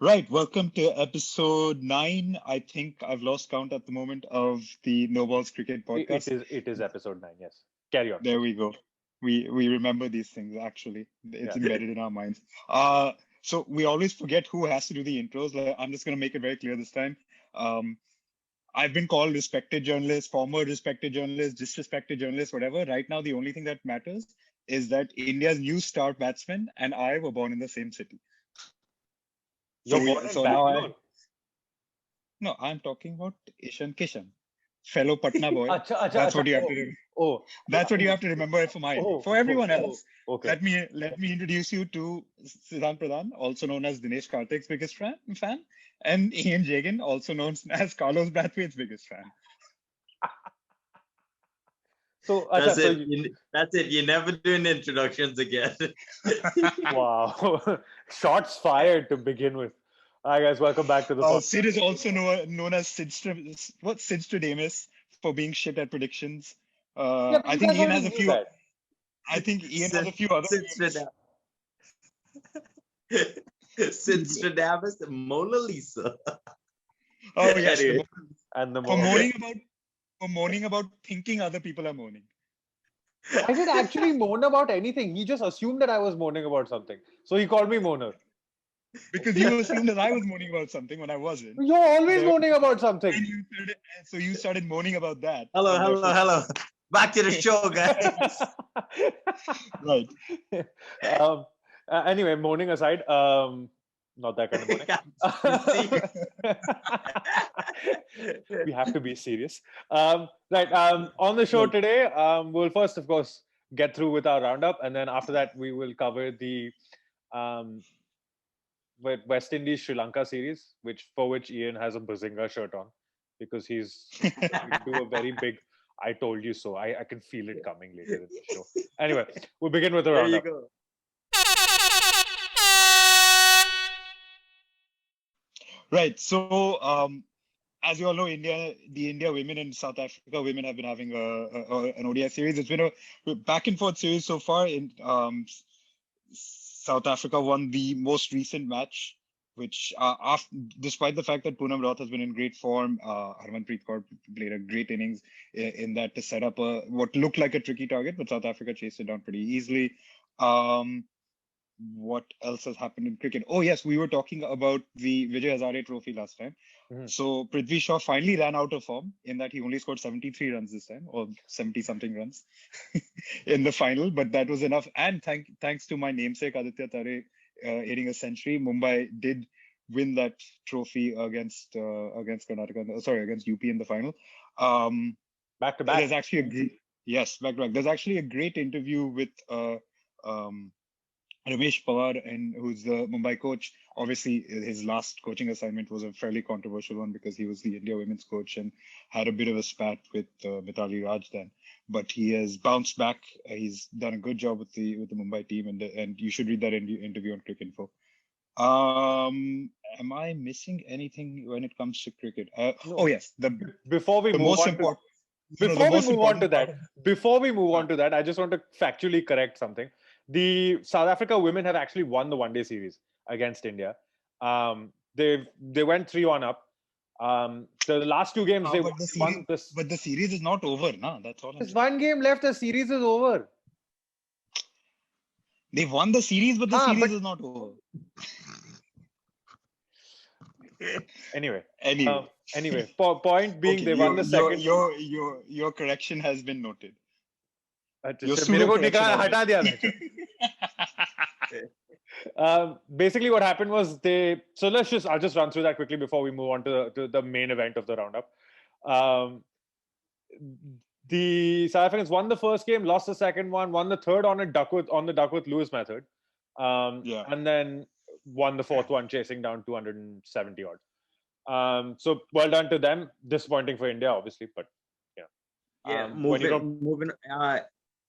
Right, welcome to episode 9. I think I've lost count at the moment of the No Balls Cricket It, it podcast. is it is episode 9. Yes. Carry on. There we go. We remember these things actually. It's Yeah. embedded in our minds. So we always forget who has to do the intros. Like, I'm just gonna make it very clear this time. Um, I've been called respected journalist, former respected journalist, disrespected journalist, whatever. Right now, the only thing that matters is that India's new star batsman and I were born in the same city. You're So born we in so now I Bangalore. No, I'm talking about Ishan Kishan, fellow Patna boy. Acha, acha, That's acha. what you have to do. Oh, That's what you have to remember for mine. For everyone else, okay. let me introduce you to Siddhant Pradhan, also known as Dinesh Karthik's biggest fan, and Ian Jagan, also known as Carlos Brathwaite's biggest fan. So, That's acha, so it. That's it. You're never doing introductions again. wow, shots fired to begin with. Hi guys, welcome back to the podcast. Sid is also known as Sidstradamus for being shit at predictions. Yeah, but I you think guys Ian already has a knew few. that. I think Ian has a few other. Sidstradamus, Mona Lisa. Oh yes, Anyway. And the for moment. moaning about thinking other people are moaning. I didn't actually moan about anything. He just assumed that I was moaning about something. So he called me moaner. Because you assumed that I was moaning about something when I wasn't. You're always There- moaning about something. So you started moaning about that. Hello, and hello, therefore- hello. Back to the show, guys. Right. Anyway, moaning aside, not that kind of moaning. We have to be serious. Right. On the show today, we'll first, of course, get through with our roundup, and then after that, we will cover the West Indies Sri Lanka series, for which Ian has a Bazinga shirt on because he's do a very big "I told you so." I can feel it coming later in the show. Anyway, we'll begin with the There you roundup. go. Right. So, as you all know, the India women and South Africa women have been having an ODI series. It's been a back and forth series so far. South Africa won the most recent match, which despite the fact that Poonam Roth has been in great form, Harmanpreet Kaur played a great innings in that to set up what looked like a tricky target, but South Africa chased it down pretty easily. What else has happened in cricket? Oh yes, we were talking about the Vijay Hazare Trophy last time. Mhm. So Prithvi Shaw finally ran out of form in that he only scored 73 runs this time, or 70 something runs in the final, but that was enough. And thanks to my namesake Aditya Tare hitting a century, Mumbai did win that trophy against Karnataka, sorry, against UP in the final. Back to There's back. actually back to back. There's actually a great interview with Ramesh Pawar, and who's the Mumbai coach. Obviously, his last coaching assignment was a fairly controversial one because he was the India women's coach and had a bit of a spat with Mithali Raj then. But he has bounced back. He's done a good job with the Mumbai team, and you should read that interview on Cricket Info. Am I missing anything when it comes to cricket? No. Oh yes, Before we the move most on to important. before we move on to that, I just want to factually correct something. The South Africa women have actually won the one-day series against India. They went 3-1 up. The last two games they won this. But the series is not over, nah. That's all. There's one game left. The series is over. They won the series, but the series but- is not over. Anyway, Anyway, point being, okay, they won the second. your correction has been noted. अच्छा, मेरे को निकाल हटा दिया basically what happened was I'll just run through that quickly before we move on to the main event of the roundup. The South Africans won the first game, lost the second one, won the third on the Duckworth Lewis method, and then won the fourth one chasing down 270 odd. So well done to them. Disappointing for India, obviously, but yeah. Moving.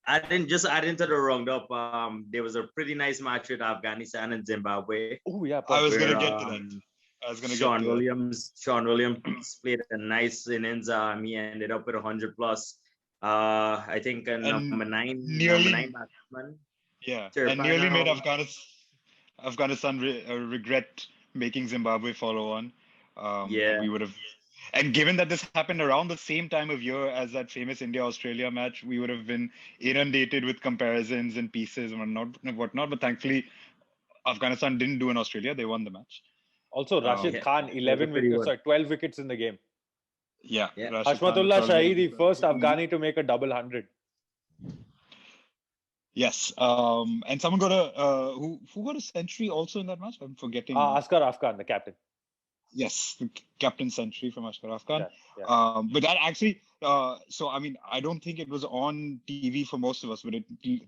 I didn't add into the roundup. There was a pretty nice match with Afghanistan and Zimbabwe. Oh yeah, I was going to get to that. I was going to get to Sean Williams played a nice innings. He ended up with 100 plus. I think number nine batsman. Yeah, and nearly made Afghanistan regret making Zimbabwe follow on. Yeah. We would have, and given that this happened around the same time of year as that famous India-Australia match, we would have been inundated with comparisons and pieces and whatnot. But thankfully, Afghanistan didn't do in Australia; they won the match. Also, Rashid Yeah. Khan, It was a pretty one. 12 wickets in the game. Yeah, Yeah. Rashid Khan, Hashmatullah 12 Shahi, the wickets. first Afghani to make a double 100. Yes, and someone got a who got a century also in that match. I'm forgetting. Askar Afghan, the captain. Yes, the captain century from Ashraf Khan. Yeah. But that actually, so I mean, I don't think it was on TV for most of us, but it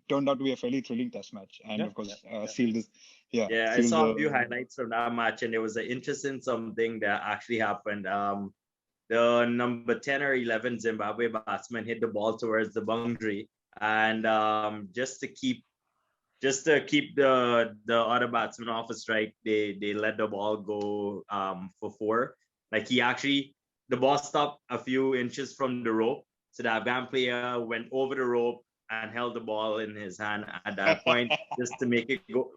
turned out to be a fairly thrilling test match, and of course, sealed this. Yeah, Yeah, I saw a few highlights from that match, and there was an interesting something that actually happened. The number 10 or 11 Zimbabwe batsman hit the ball towards the boundary, and just to keep the other batsman off a strike, they let the ball go for four. Like the ball stopped a few inches from the rope, so the Afghan player went over the rope and held the ball in his hand at that point, just to make it go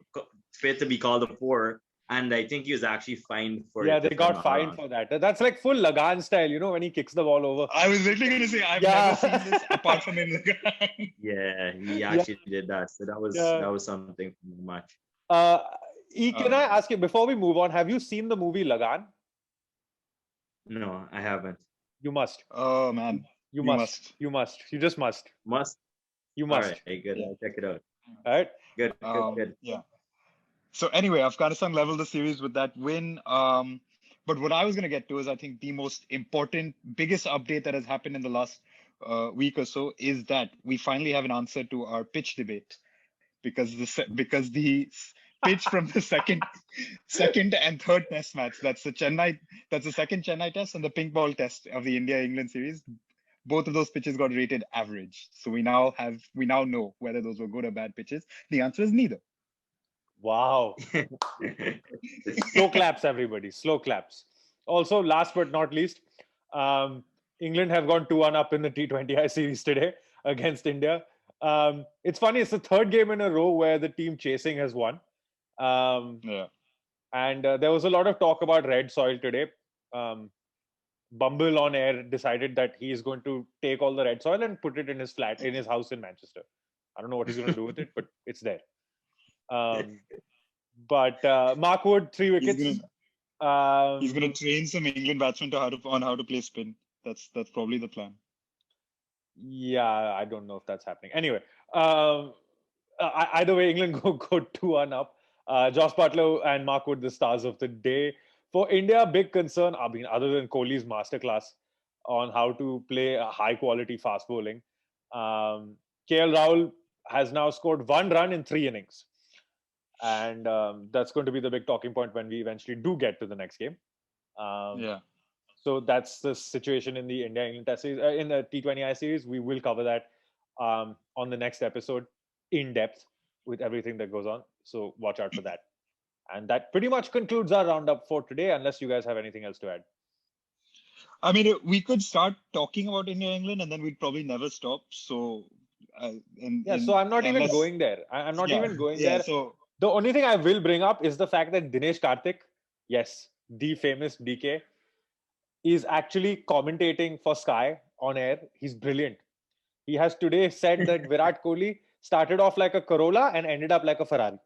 fit to be called a four. And I think he was actually fined for it. Yeah, they got fined for that. That's like full Lagan style, when he kicks the ball over. I was literally going to say, I've never seen this apart from in Lagan. Yeah, he actually did that. So that was something from the match. Can I ask you, before we move on, have you seen the movie Lagan? No, I haven't. You must. Oh, man. You must. You must. You just must. Must? You must. All right, good. I'll check it out. All right. Good. Yeah. So anyway, Afghanistan leveled the series with that win. But what I was going to get to is, I think, the most important, biggest update that has happened in the last week or so is that we finally have an answer to our pitch debate, because the pitch from the second and third test match, that's the second Chennai test and the pink ball test of the India-England series, both of those pitches got rated average. So we now know whether those were good or bad pitches. The answer is neither. Wow. Slow claps, everybody. Slow claps. Also, last but not least, England have gone 2-1 up in the T20I series today against India. It's funny, it's the third game in a row where the team chasing has won. And there was a lot of talk about red soil today. Bumble on air decided that he is going to take all the red soil and put it in his house in Manchester. I don't know what he's going to do with it, but it's there. But Mark Wood, 3 wickets. He's going to train some England batsmen on how to play spin. That's probably the plan. Yeah, I don't know if that's happening. Anyway, either way, England go 2-1 up. Josh Butler and Mark Wood, the stars of the day. For India, big concern, I mean, other than Kohli's masterclass on how to play a high-quality fast bowling. KL Rahul has now scored 1 run in 3 innings. And that's going to be the big talking point when we eventually do get to the next game. So that's the situation in the India-England Test series. In the T20I series, we will cover that on the next episode in depth with everything that goes on. So watch out for that. And that pretty much concludes our roundup for today, unless you guys have anything else to add. I mean, we could start talking about India-England and then we'd probably never stop. So, so I'm not even going there. I'm not even going there. So the only thing I will bring up is the fact that Dinesh Karthik, yes, the famous DK, is actually commentating for Sky on air. He's brilliant. He has today said that Virat Kohli started off like a Corolla and ended up like a Ferrari.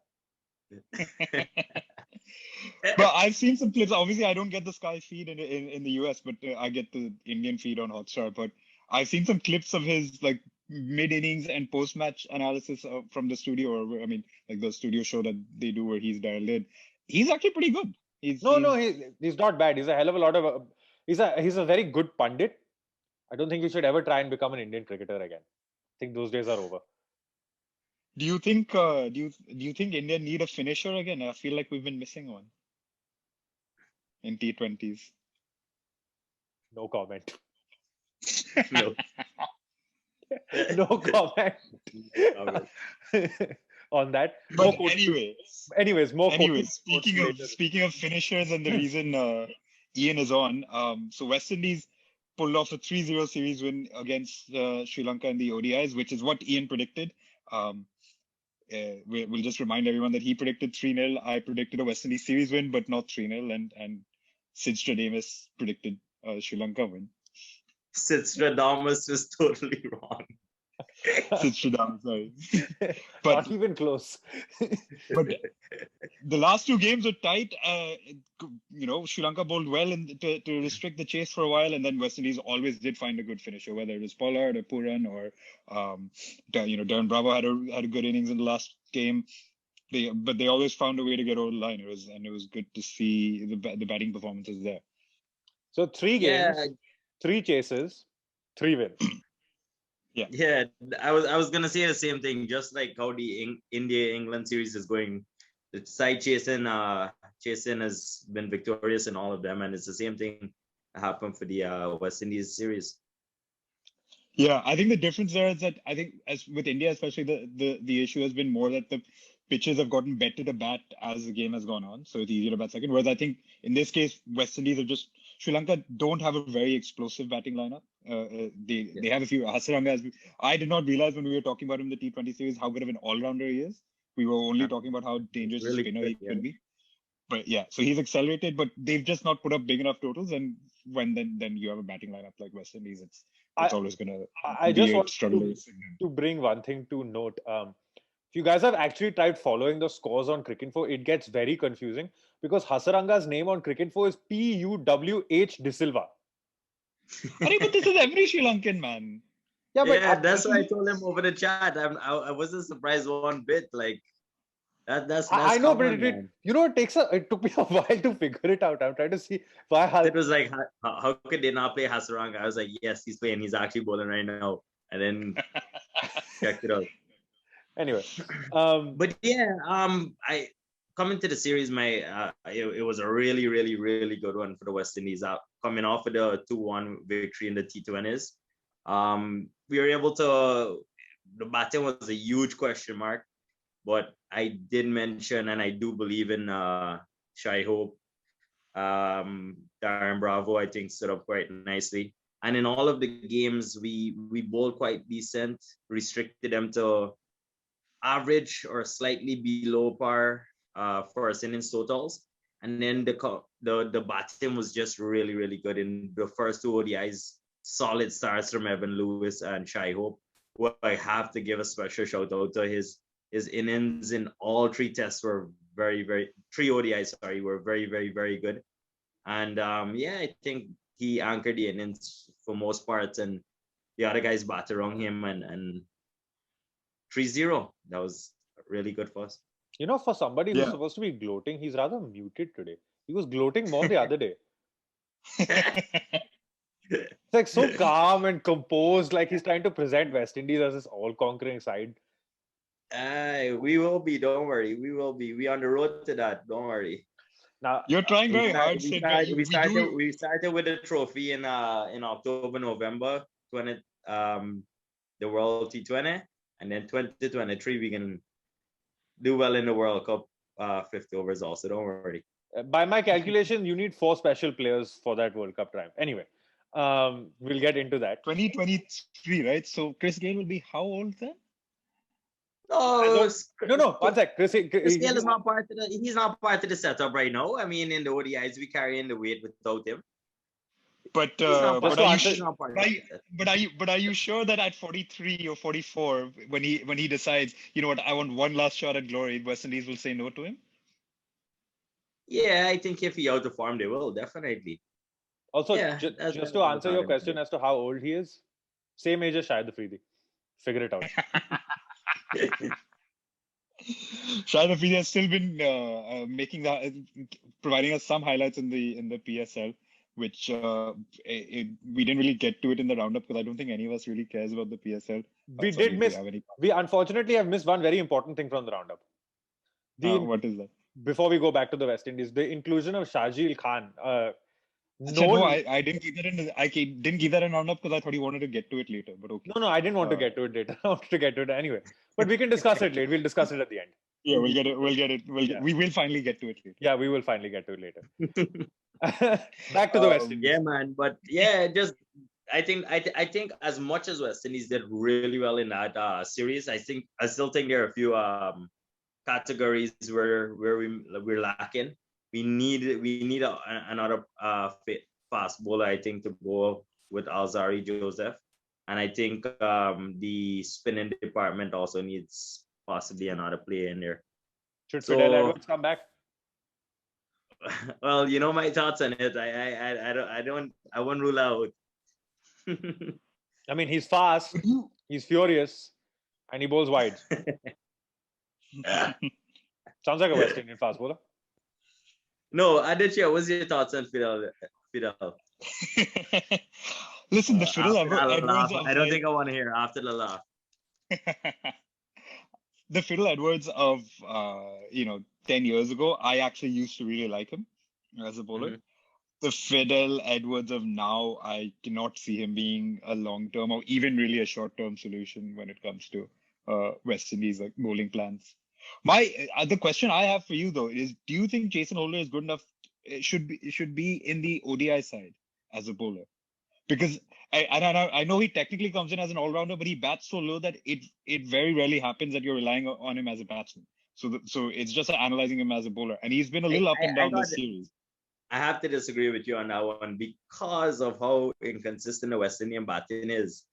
But I've seen some clips. Obviously, I don't get the Sky feed in the US, but I get the Indian feed on Hotstar. But I've seen some clips of his like mid-innings and post-match analysis from the studio, or I mean, like the studio show that they do where he's dialed in. He's actually pretty good. He's not bad. He's a hell of a lot of. He's a very good pundit. I don't think he should ever try and become an Indian cricketer again. I think those days are over. Do you think India need a finisher again? I feel like we've been missing one in T20s. No comment. No. No comment on that. But anyways, speaking of finishers and the reason Ian is on, so West Indies pulled off a 3-0 series win against Sri Lanka in the ODIs, which is what Ian predicted. we'll just remind everyone that he predicted 3-0. I predicted a West Indies series win, but not 3-0. And Sid Stradamus predicted a Sri Lanka win. Sid Stradamus was totally wrong. Sid Stradamus, sorry. Not even close. But the last two games were tight. Sri Lanka bowled well to restrict the chase for a while, and then West Indies always did find a good finisher, whether it was Pollard or Puran or Darren Bravo had a good innings in the last game. But they always found a way to get over the line. It was good to see the batting performances there. So 3 games, 3 chases, 3 wins. Yeah, I was gonna say the same thing. Just like how the India-England series is going, the side chasing has been victorious in all of them, and it's the same thing that happened for the West Indies series. Yeah, I think the difference there is that I think as with India, especially the issue has been more that the pitches have gotten better to bat as the game has gone on, so it's easier to bat second. Whereas I think in this case, West Indies are just Sri Lanka don't have a very explosive batting lineup. They have a few. Hasaranga, I did not realize when we were talking about him in the T20 series how good of an all-rounder he is. We were only talking about how dangerous a spinner he could be. But yeah, so he's accelerated, but they've just not put up big enough totals. And when then you have a batting lineup like West Indies, it's always gonna. I just want to bring one thing to note. If you guys have actually tried following the scores on Cricket Info, it gets very confusing because Hasaranga's name on Cricket Info is Puwh De Silva. But this is every Sri Lankan, man. Yeah, but that's why I told him over the chat. I wasn't surprised one bit. Like that's I know, but it took me a while to figure it out. I'm trying to see why. It was like, how could they not play Hasaranga? I was like, yes, he's playing. He's actually bowling right now. And then checked it out. Anyway, but yeah, I coming to the series, it was a really, really, really good one for the West Indies. Coming off of the 2-1 victory in the T20s, we were able to. The batting was a huge question mark, but I did mention, and I do believe in Shai Hope, Darren Bravo. I think stood up quite nicely, and in all of the games, we bowled quite decent, restricted them to average or slightly below par for our innings totals, and then the batting was just really, really good in the first 2 ODIs. Solid starts from Evan Lewis and Shai Hope, who I have to give a special shout out to. His innings in all 3 tests were 3 ODIs, were very, very, very good. And I think he anchored the innings for most parts, and the other guys batted around him and 3-0. That was really good for us. For somebody who's supposed to be gloating, he's rather muted today. He was gloating more the other day. It's like so calm and composed, like he's trying to present West Indies as this all-conquering side. We will be, don't worry. We will be. We on the road to that, don't worry. Now you're trying very hard. We started with a trophy in October, November 20 the World T20, and then 2023 we can do well in the World Cup 50 overs also, don't worry. By my calculation, you need 4 special players for that World Cup triumph. Anyway, we'll get into that. 2023, right? So Chris Gayle will be how old then? No, one sec. Chris Gayle is not part of he's not part of the setup right now. I mean, in the ODIs, we carry in the weight without him. But are you sure that at 43 or 44, when he decides, you know what, I want one last shot at glory, West Indies will say no to him? Yeah, I think if he out of form, they will definitely. Also, just to answer your question as to how old he is, same age as Shahid Afridi. Figure it out. Shahid Afridi has still been providing us some highlights in the PSL, which we didn't really get to it in the roundup because I don't think any of us really cares about the PSL. We unfortunately have missed one very important thing from the roundup. What is that? Before we go back to the West Indies, the inclusion of Shahjeel Khan. I didn't keep that in. I didn't keep that in roundup because I thought you wanted to get to it later. But okay. No, I didn't want to get to it later. I wanted to get to it anyway. But we can discuss it later. We'll discuss it at the end. Yeah, we'll get it. We will finally get to it later. Yeah, we will finally get to it later. Back to the West Indies. Yeah, man. But yeah, just I think as much as West Indies did really well in that series, I still think there are a few categories where we're lacking. We need another fast bowler, I think, to go with Alzari Joseph, and I think the spinning department also needs possibly another player in there. Should Fidel So, Edwards come back? well, you know my thoughts on it. I won't rule out. I mean, he's fast, he's furious, and he bowls wide. Sounds like a West Indian fast bowler. No, Aditya, what's your thoughts on Fidel? Listen, the Fidel Edwards I don't think I want to hear after the laugh. the Fiddle Edwards of 10 years ago, I actually used to really like him as a bowler. Mhm. The Fiddle Edwards of now, I cannot see him being a long-term or even really a short-term solution when it comes to West Indies like bowling plans. The question I have for you though is, do you think Jason Holder is good enough? Should be in the ODI side as a bowler? Because I know he technically comes in as an all-rounder, but he bats so low that it very rarely happens that you're relying on him as a batsman. So it's just analyzing him as a bowler, and he's been a little up and down this series. I have to disagree with you on that one because of how inconsistent the West Indian batting is.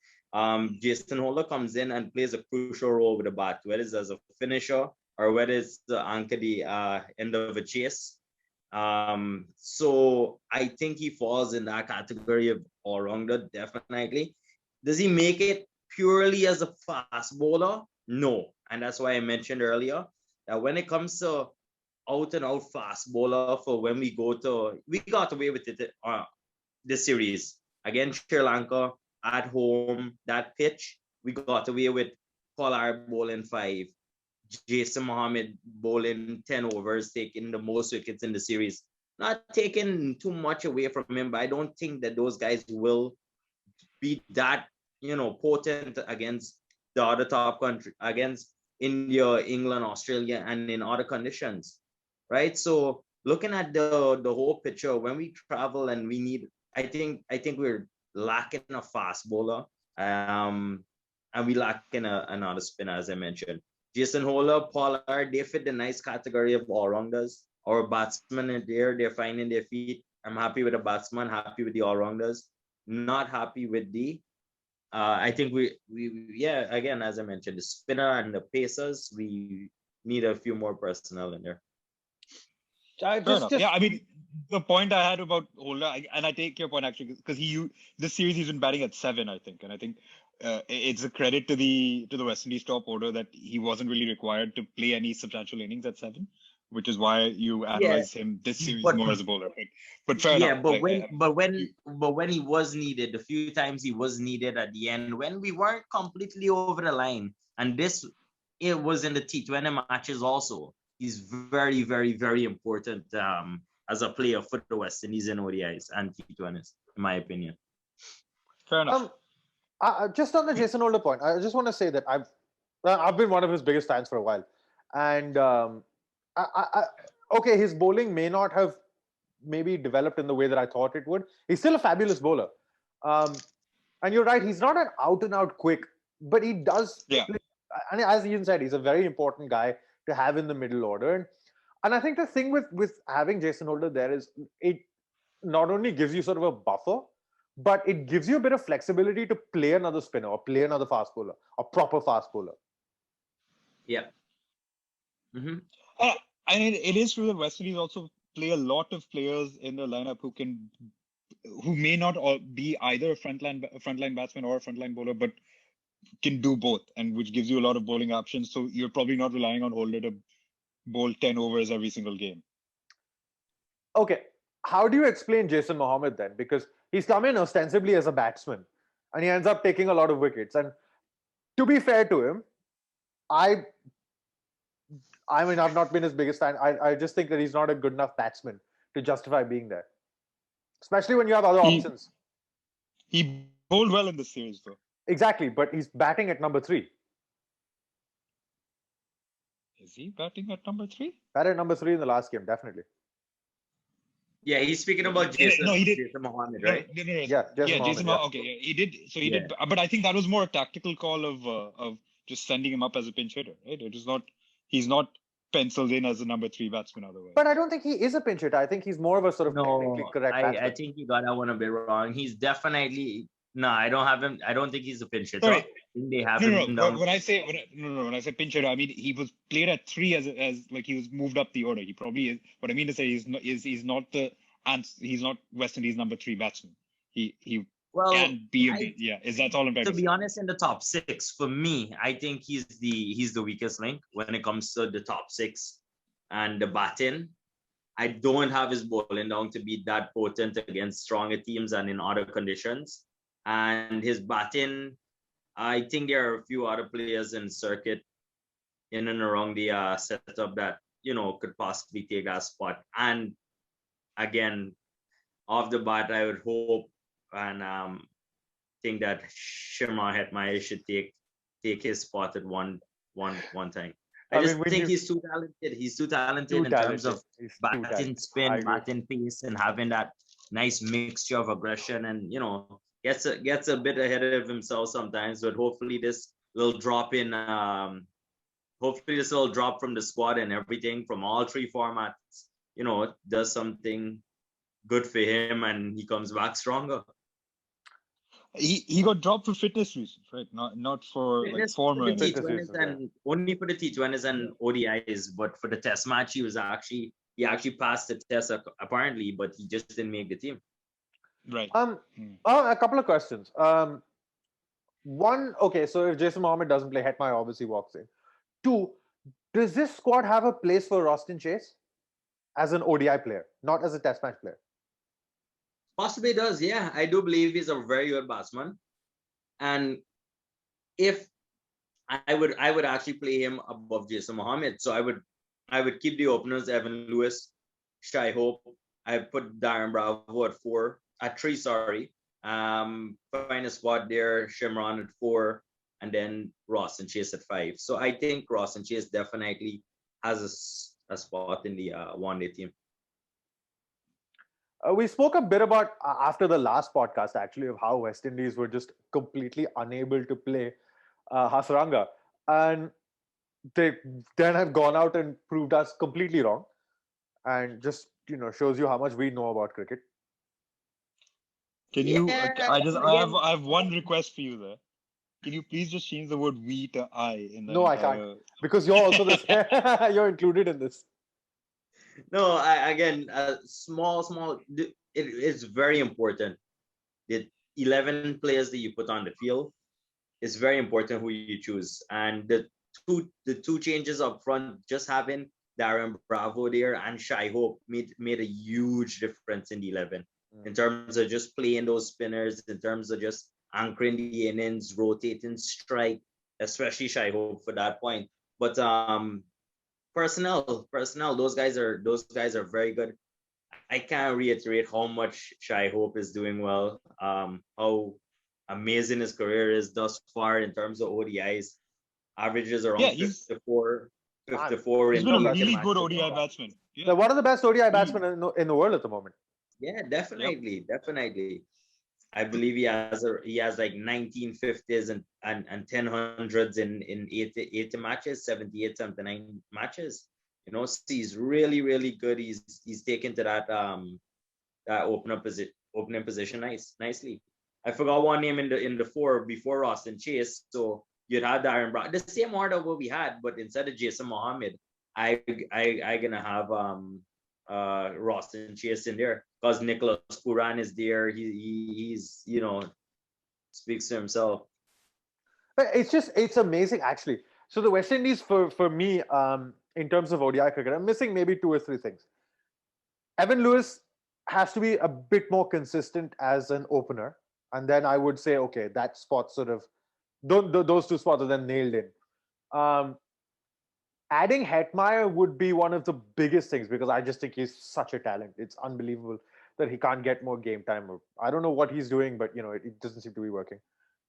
Jason Holder comes in and plays a crucial role with the bat, whether it's as a finisher or whether it's to anchor the end of a chase. So I think he falls in that category of all-rounder, definitely. Does he make it purely as a fast bowler? No. And that's why I mentioned earlier that when it comes to out and out fast bowler for when we got away with it this series against Sri Lanka at home, that pitch, we got away with Pollard bowling 5, Jason Mohammed bowling 10 overs, taking the most wickets in the series. Not taking too much away from him, but I don't think that those guys will be that, potent against the other top country, against India, England, Australia, and in other conditions, right? So looking at the whole picture, when we travel and we need, I think we're lacking a fast bowler, and we lacking another spinner, as I mentioned. Jason Holder, Pollard, they fit the nice category of all-rounders. Our batsmen are there, they're finding their feet. I'm happy with the batsman, happy with the all-rounders, not happy with the I think again, as I mentioned, the spinner and the pacers, we need a few more personnel in there. Yeah, I mean, the point I had about Holder, and I take your point actually, because this series he's been batting at 7, I think, and I think it's a credit to the West Indies top order that he wasn't really required to play any substantial innings at 7, which is why you analyze him this series more as a bowler. But fair enough. But when he was needed, the few times he was needed at the end, when we weren't completely over the line, and it was in the T20 matches also. He's very, very, very important as a player for the West Indies in ODIs and T20s, in my opinion. Fair enough. Just on the Jason Holder point, I just want to say that I've been one of his biggest fans for a while, and okay, his bowling may not have maybe developed in the way that I thought it would. He's still a fabulous bowler, and you're right, he's not an out-and-out quick, but he does. Yeah. And as Ian said, he's a very important guy to have in the middle order, and I think the thing with having Jason Holder there is it not only gives you sort of a buffer, but it gives you a bit of flexibility to play another spinner or play another fast bowler, a proper fast bowler. Yeah. Mm-hmm. I mean, it is true that West Indies also play a lot of players in the lineup who may not all be either a frontline batsman or a frontline bowler, but can do both, and which gives you a lot of bowling options. So you're probably not relying on Holder to bowl 10 overs every single game. Okay, how do you explain Jason Mohammed then? Because he's come in ostensibly as a batsman, and he ends up taking a lot of wickets. And to be fair to him, I mean, I've not been his biggest fan. I just think that he's not a good enough batsman to justify being there, especially when you have other options. He bowled well in this series, though. Exactly, but he's batting at number 3. Is he batting at number 3? Batted at number 3 in the last game, definitely. Yeah, he's speaking about Jason. No, he did. Jason Mohammed, No, right? Yeah, yeah, Jason Jason. Mohammed, Okay, yeah, he did. So he Yeah. did, but I think that was more a tactical call of just sending him up as a pinch hitter, right? It was not. He's not penciled in as a number 3 batsman otherwise. But I don't think he is a pinch hitter. I think he's more of a sort of technically No, correct I batsman. think you got that one a bit wrong. He's definitely no. I don't have him. I don't think he's a pinch hitter. Sorry. I think they have No, him down. when I say pinch hitter, I mean he was played at 3 as like he was moved up the order. He probably is. What I mean to say is he's not he's not West Indies number 3 batsman. He Well, can be is that's all I'm trying to to be say. honest, in the top 6 for me, I think he's the weakest link when it comes to the top 6 and the batting. I don't have his bowling down to be that potent against stronger teams and in other conditions. And his batting, I think there are a few other players in circuit in and around the setup that could possibly take that spot. And again, off the bat, I would hope and think that Shimron Hetmyer should take his spot at one time. I just think he's too talented. He's too talented in terms of batting spin, batting pace, and having that nice mixture of aggression. And gets a bit ahead of himself sometimes. But hopefully this little drop in, hopefully this little drop from the squad and everything from all 3 formats, does something good for him, and he comes back stronger. He got dropped for fitness reasons, right? Not for like form or T20s and only for the T20s and ODIs, but for the Test match, he actually passed the test apparently, but he just didn't make the team. Right. A couple of questions. One, okay, so if Jason Mohammed doesn't play, Hetmyer obviously walks in. 2, does this squad have a place for Roston Chase as an ODI player, not as a Test match player? Possibly does, yeah. I do believe he's a very good batsman, and if I would actually play him above Jason Mohammed. So I would keep the openers Evan Lewis, Shai Hope. I put Darren Bravo at 3. Sorry, find a spot there. Shimron at 4, and then Ross and Chase at 5. So I think Ross and Chase definitely has a spot in the one-day team. We spoke a bit about after the last podcast actually of how West Indies were just completely unable to play Hasaranga, and they then have gone out and proved us completely wrong, and just shows you how much we know about cricket. Can you? I have one request for you there. Can you please just change the word "we" to "I" in the? No, I can't, because you're also this. You're included in this. No, again, small. It is very important. The 11 players that you put on the field, it's very important who you choose. And the two changes up front, just having Darren Bravo there and Shai Hope made a huge difference in the 11 in terms of just playing those spinners, in terms of just anchoring the innings, rotating strike, especially Shai Hope for that point. But personnel, those guys are very good. I can't reiterate how much Shai Hope is doing well, how amazing his career is thus far in terms of ODIs. Averages around 54. He's been a really good ODI batsman. Yeah. One of the best ODI batsmen in the world at the moment. Yeah, definitely. I believe he has like 19 50s and 10 hundreds in 80 matches, 78, 79 matches. So he's really, really good. He's taken to that opening position nicely. I forgot one name in the 4 before Ross and Chase. So you'd have Darren Brown, the same order what we had, but instead of Jason Mohammed, I gonna have Ross and Chase in there because Nicholas Puran is there. He's speaks to himself. But it's amazing actually. So the West Indies for me in terms of ODI cricket, I'm missing maybe 2 or 3 things. Evan Lewis has to be a bit more consistent as an opener, and then I would say okay, that spot sort of those 2 spots are then nailed in. Adding Hetmyer would be one of the biggest things because I just think he's such a talent. It's unbelievable that he can't get more game time. I don't know what he's doing, but it doesn't seem to be working.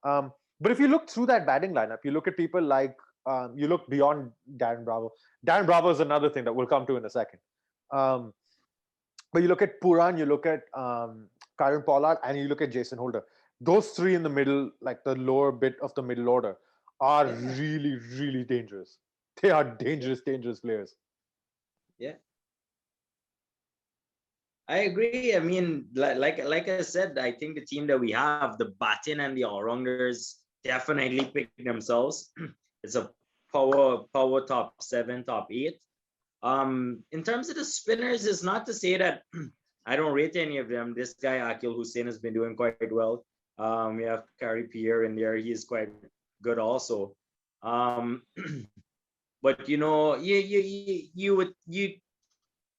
But if you look through that batting lineup, you look at people like you look beyond Darren Bravo. Darren Bravo is another thing that we'll come to in a second. But you look at Puran, you look at Karen Pollard, and you look at Jason Holder. Those three in the middle, like the lower bit of the middle order, are really, really dangerous. They are dangerous, dangerous players. Yeah. I agree. I mean, like I said, I think the team that we have, the batting and the all-rounders definitely pick themselves. It's a power top 7, top 8. In terms of the spinners, it's not to say that I don't rate any of them. This guy Akil Hussein has been doing quite well. We have Kari Pierre in there. He's quite good also. But you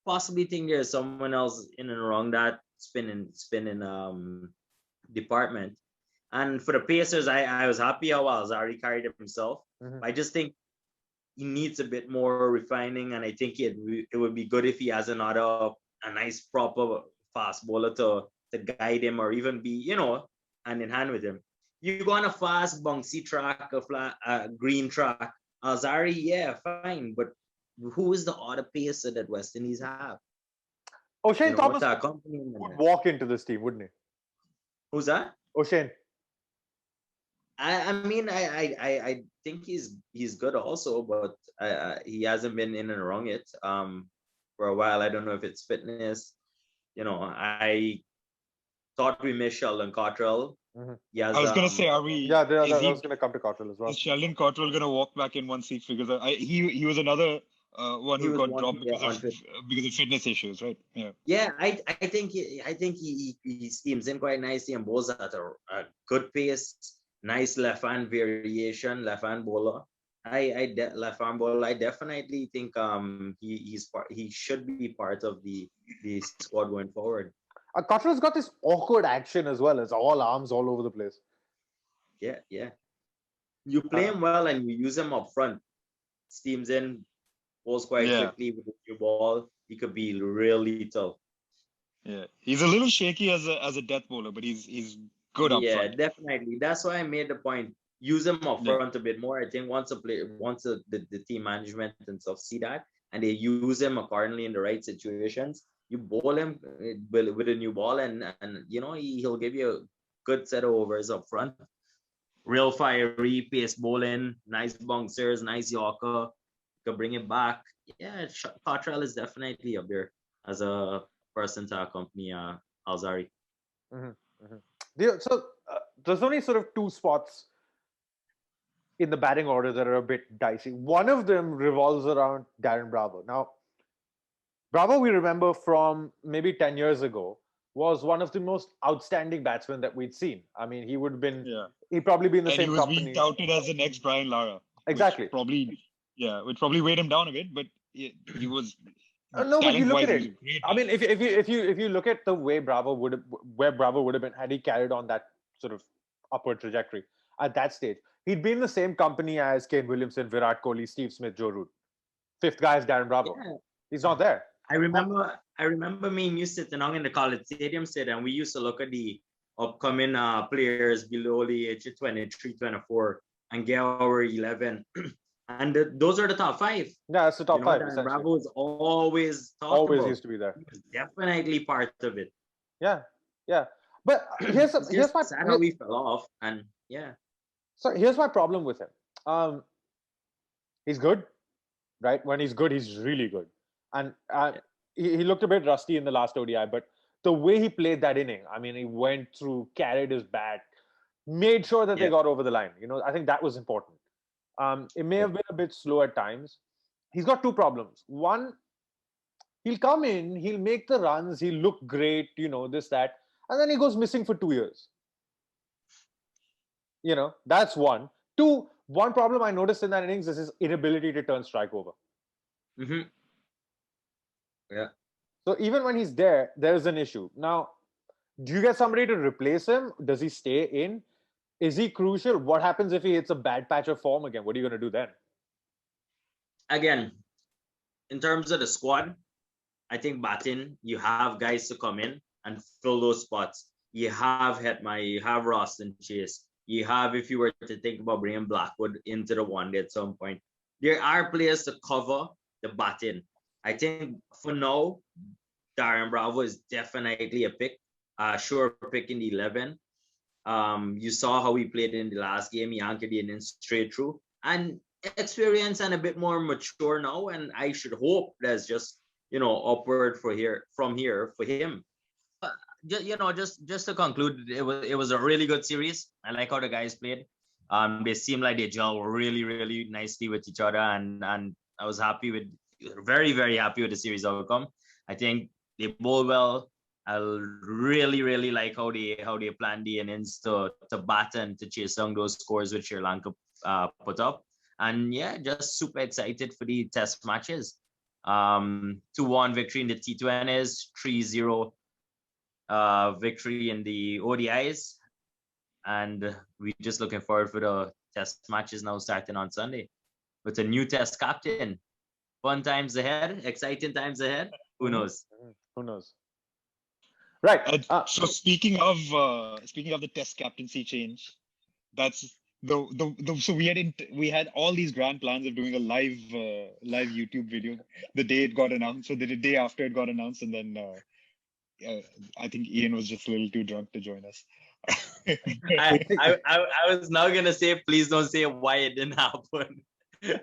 possibly think there's someone else in and around that spinning department. And for the Pacers, I was happy how Alzari carried himself. Mhm. I just think he needs a bit more refining, and I think it would be good if he has a nice proper fast bowler to guide him, or even be hand in hand with him. You go on a fast bouncy track, a green track. Alzari, yeah, fine, but who is the other pacer that West Indies have? O'Shane Thomas that company would walk into this team, wouldn't he? Who's that? O'Shane. I mean, I think he's good also, but he hasn't been in and around it for a while. I don't know if it's fitness. I thought we missed Sheldon Cottrell. Mm-hmm. I was gonna say, are we? Yeah, I was gonna come to Cottrell as well. Is Sheldon Cottrell gonna walk back in once he figures out? He was another one who got dropped because of fitness issues, right? Yeah. Yeah, I think he schemes in quite nicely and bowls at a good pace. Nice left hand variation, left hand bowler. Left arm bowler. I definitely think he should be part of the squad going forward. Cottrell's got this awkward action as well. It's all arms all over the place. Yeah. You play him well and you use him up front. Steams in, bowls quite quickly with the new ball. He could be really tough. Yeah, he's a little shaky as a death bowler, but he's good up front. Yeah, definitely. That's why I made the point. Use him up front a bit more. I think once the team management and stuff see that, and they use him accordingly in the right situations, you bowl him with a new ball, and he'll give you a good set of overs up front. Real fiery pace bowling, nice bouncers, nice yorker. Could bring it back. Yeah, Cottrell is definitely up there as a person to accompany Alzari. Mm-hmm. Mm-hmm. So there's only sort of two spots in the batting order that are a bit dicey. One of them revolves around Darren Bravo. Now, Bravo, we remember from maybe 10 years ago, was one of the most outstanding batsmen that we'd seen. I mean, he would have been, he'd probably be in the same company. He was being touted as the next Brian Lara. Exactly. Would probably weighed him down a bit, but he was. No, but you look at it. I mean, if you look at the way Bravo would have been had he carried on that sort of upward trajectory at that stage, he'd be in the same company as Kane Williamson, Virat Kohli, Steve Smith, Joe Root. Fifth guy is Darren Bravo. Yeah. He's not there. I remember me and you sitting on in the College Stadium set, and we used to look at the upcoming players below the age of 23, 24, and get our 11. And those are the top 5. Yeah, it's the top 5. Bravo is always used to be there. He's definitely part of it. Yeah. But here's my sad how we fell off, and yeah. So here's my problem with him. He's good, right? When he's good, he's really good. And he looked a bit rusty in the last ODI, but the way he played that inning, I mean, he went through, carried his bat, made sure that they got over the line. I think that was important. It may have been a bit slow at times. He's got 2 problems. One, he'll come in, he'll make the runs, he'll look great, this, that, and then he goes missing for 2 years. That's one. 2, one problem I noticed in that innings is his inability to turn strike over. Mm-hmm. Yeah. So even when he's there, there's an issue. Now, do you get somebody to replace him? Does he stay in? Is he crucial? What happens if he hits a bad patch of form again? What are you going to do then? Again, in terms of the squad, I think batting, you have guys to come in and fill those spots. You have Hetma, you have Roston Chase. You have, if you were to think about bringing Blackwood into the one day at some point, there are players to cover the batting. I think for now, Darren Bravo is definitely a pick. Sure pick in the 11. You saw how he played in the last game. He anchored the innings straight through, and experience and a bit more mature now. And I should hope there's just upward from here for him. Just to conclude, it was a really good series. I like how the guys played. They seem like they gel really really nicely with each other, and I was very very happy with the series outcome. I think they bowl well. I really really like how they plan the innings to bat and to chase down those scores which Sri Lanka put up. And yeah, just super excited for the test matches. 2-1 victory in the T20s, 3-0 victory in the ODIs, and we're just looking forward for the test matches now starting on Sunday with a new test captain. Fun times ahead, exciting times ahead. Who knows? Who knows? Right. So speaking of the test captaincy change, that's so we had all these grand plans of doing a live YouTube video the day it got announced. So the day after it got announced, and then I think Ian was just a little too drunk to join us. I was now gonna say, please don't say why it didn't happen.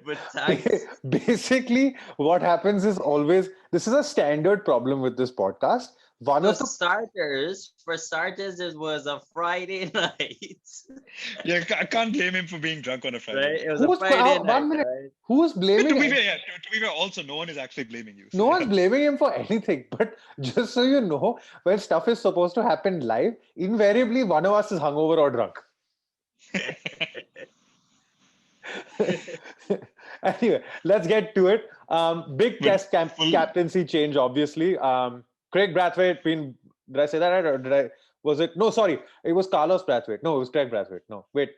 But thanks. Basically, what happens is always, this is a standard problem with this podcast. For starters, it was a Friday night. Yeah, I can't blame him for being drunk on a Friday. Right? It was a Friday night. 1 minute. Right? Who's blaming To him? be fair, also no one is actually blaming you. No one's blaming him for anything. But just so you know, when stuff is supposed to happen live, invariably one of us is hungover or drunk. Anyway, let's get to it. Big test captaincy change, obviously. Craig Brathwaite, did I say that right? Or was it? No, sorry. It was Carlos Brathwaite. No, it was Craig Brathwaite. No, wait.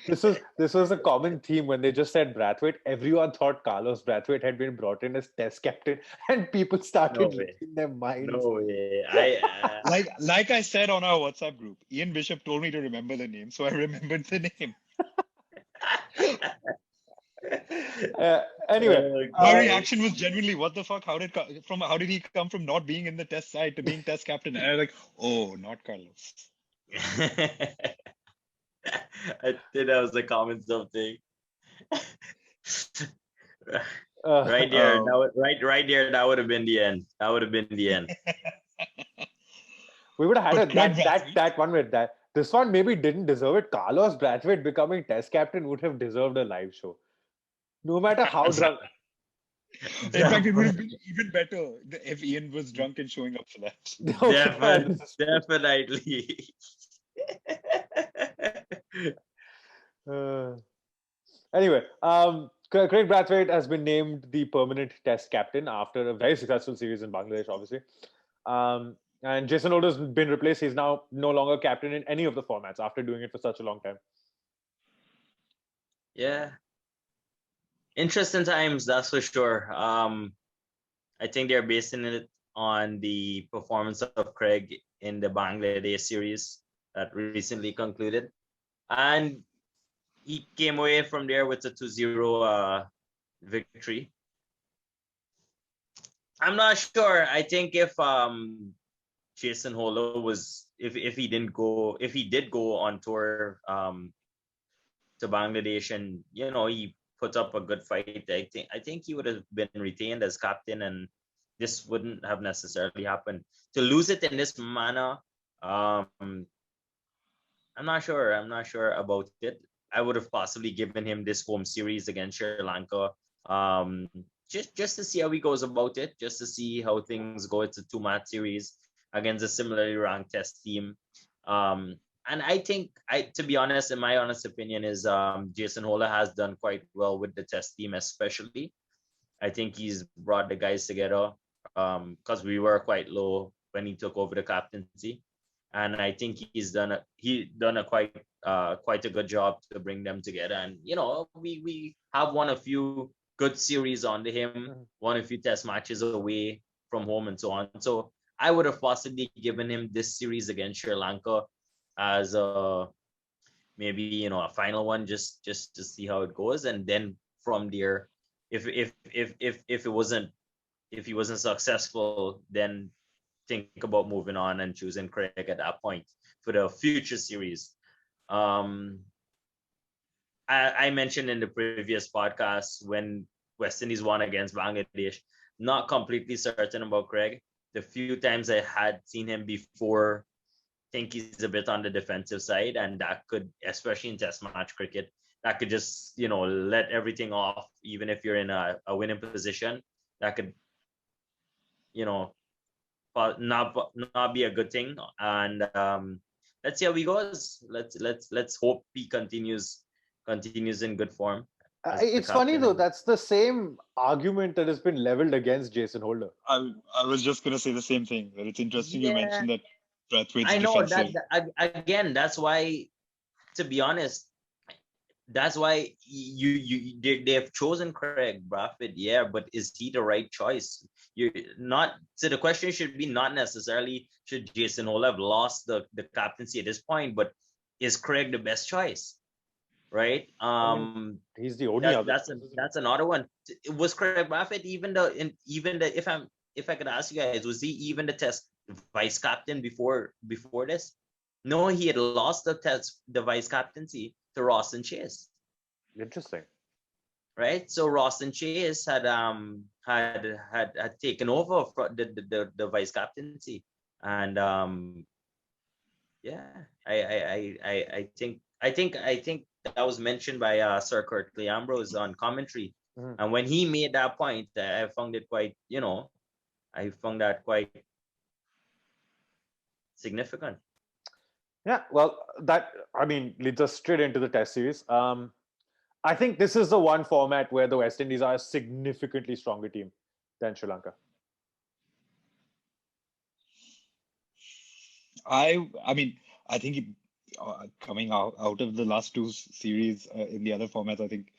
This was a common theme when they just said Brathwaite. Everyone thought Carlos Brathwaite had been brought in as test captain, and people started losing their minds. No way. Like I said on our WhatsApp group, Ian Bishop told me to remember the name, so I remembered the name. Anyway, my reaction was genuinely, what the fuck? How did he come from not being in the test side to being test captain? And I was like, oh, not Carlos. I think that was the common something. Right there, right there. That would have been the end. We would have had that one with that. This one maybe didn't deserve it. Carlos Brathwaite becoming test captain would have deserved a live show. No matter how drunk. In fact, it would have been even better if Ian was drunk and showing up for that. Definitely. Anyway, Craig Brathwaite has been named the permanent test captain after a very successful series in Bangladesh, obviously. And Jason Holder's been replaced. He's now no longer captain in any of the formats after doing it for such a long time. Yeah. Interesting times, that's for sure. I think they're basing it on the performance of Craig in the Bangladesh series that recently concluded. And he came away from there with a 2-0 victory. I'm not sure. I think if Jason Holder if he did go on tour to Bangladesh and he put up a good fight, I think he would have been retained as captain, and this wouldn't have necessarily happened. To lose it in this manner, I'm not sure about it. I would have possibly given him this home series against Sri Lanka, just to see how he goes about it, just to see how things go. It's a 2-match series against a similarly ranked test team. And I think, to be honest, in my honest opinion, is Jason Holder has done quite well with the test team, especially. I think he's brought the guys together because we were quite low when he took over the captaincy, and I think he's done a quite a good job to bring them together. And we have won a few good series under him, won a few test matches away from home, and so on. So I would have possibly given him this series against Sri Lanka as maybe a final one, just to see how it goes, and then from there, if it wasn't if he wasn't successful, then think about moving on and choosing Craig at that point for the future series. Um, I mentioned in the previous podcast when West Indies won against Bangladesh, not completely certain about Craig. The few times I had seen him before, think he's a bit on the defensive side, and that could, especially in Test match cricket, that could just let everything off. Even if you're in a winning position, that could you know not be a good thing. And let's see how he goes. Let's hope he continues in good form as the It's funny captain. though, that's the same argument that has been leveled against Jason Holder. I was just gonna say the same thing. That it's interesting you Yeah, mentioned that Brathwaite's I know that, defensive. again. That's why, to be honest, that's why they have chosen Craig Bradford. Yeah, but is he the right choice? You're not. So the question should be not necessarily should Jason Hole have lost the captaincy at this point, but is Craig the best choice? Right. I mean, he's the only other choice, isn't That's another one. Was Craig Bradford even the if I could ask you guys, was he even the Test vice captain before this? No, he had lost the vice captaincy to Ross and Chase. Interesting. Right. So Ross and Chase had taken over for the vice captaincy, and yeah, I think that was mentioned by Sir Curtly Ambrose on commentary, and when he made that point, I found it quite I found that quite significant. Yeah, well, that leads us straight into the Test series. I think this is the one format where the West Indies are a significantly stronger team than Sri Lanka. I mean, I think coming out of the last two series in the other formats, I think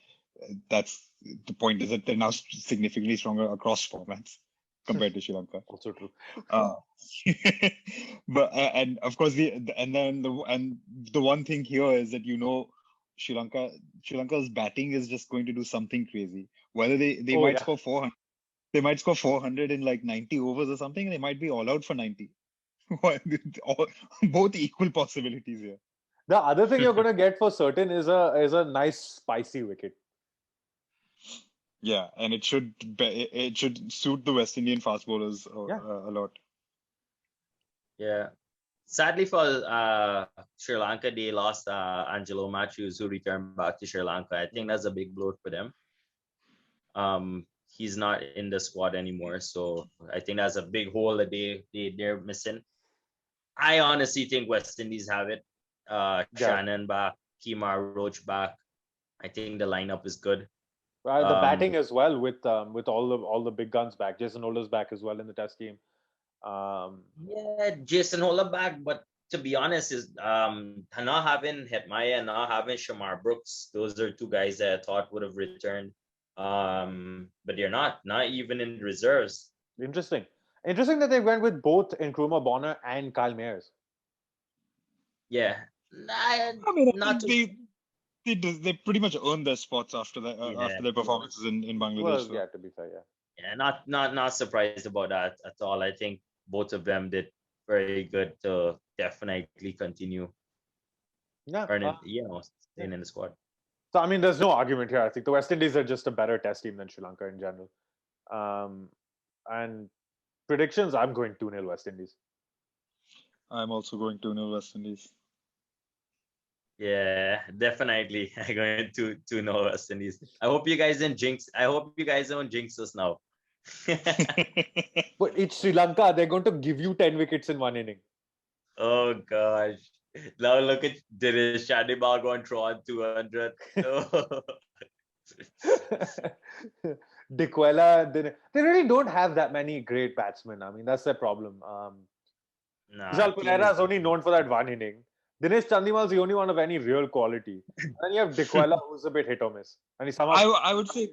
that's the point is that they're now significantly stronger across formats compared to Sri Lanka. Also true. But and of course the one thing here is that Sri Lanka's batting is just going to do something crazy. Whether they might score 400, they might score 400 in like 90 overs or something, and they might be all out for 90. Both equal possibilities here. The other thing you're going to get for certain is a nice spicy wicket. Yeah, and it should suit the West Indian fast bowlers a lot. Yeah. Sadly for Sri Lanka, they lost Angelo Matthews, who returned back to Sri Lanka. I think that's a big blow for them. He's not in the squad anymore, so I think that's a big hole that they're missing. I honestly think West Indies have it. Shannon back, Kemar Roach back. I think the lineup is good. The batting as well with all the big guns back. Jason Holder's back as well in the Test team. Yeah, Jason Holder back, but to be honest, is not having Hetmaya and not having Shamar Brooks. Those are two guys that I thought would have returned. But they're not even in reserves. Interesting that they went with both Nkrumah Bonner and Kyle Mayers. Yeah, I mean, they pretty much earned their spots after their performances in Bangladesh. Well, yeah, to be fair, yeah, not surprised about that at all. I think both of them did very good to definitely continue. Earning, staying in the squad. So I mean, there's no argument here. I think the West Indies are just a better Test team than Sri Lanka in general. And predictions, I'm going 2-0 West Indies. I'm also going 2-0 West Indies. Yeah, definitely. I'm going to 2-0 West Indies. I hope you guys don't jinx us now. But it's Sri Lanka. They're going to give you 10 wickets in one inning. Oh gosh. Now look at Dinesh Chandimal going through on 200. Oh. Dikwela, they really don't have that many great batsmen. I mean, that's their problem. Vishal Punera is only known for that one inning. Dinesh Chandimal is the only one of any real quality. And then you have Dikwela, who's a bit hit or miss. And I would say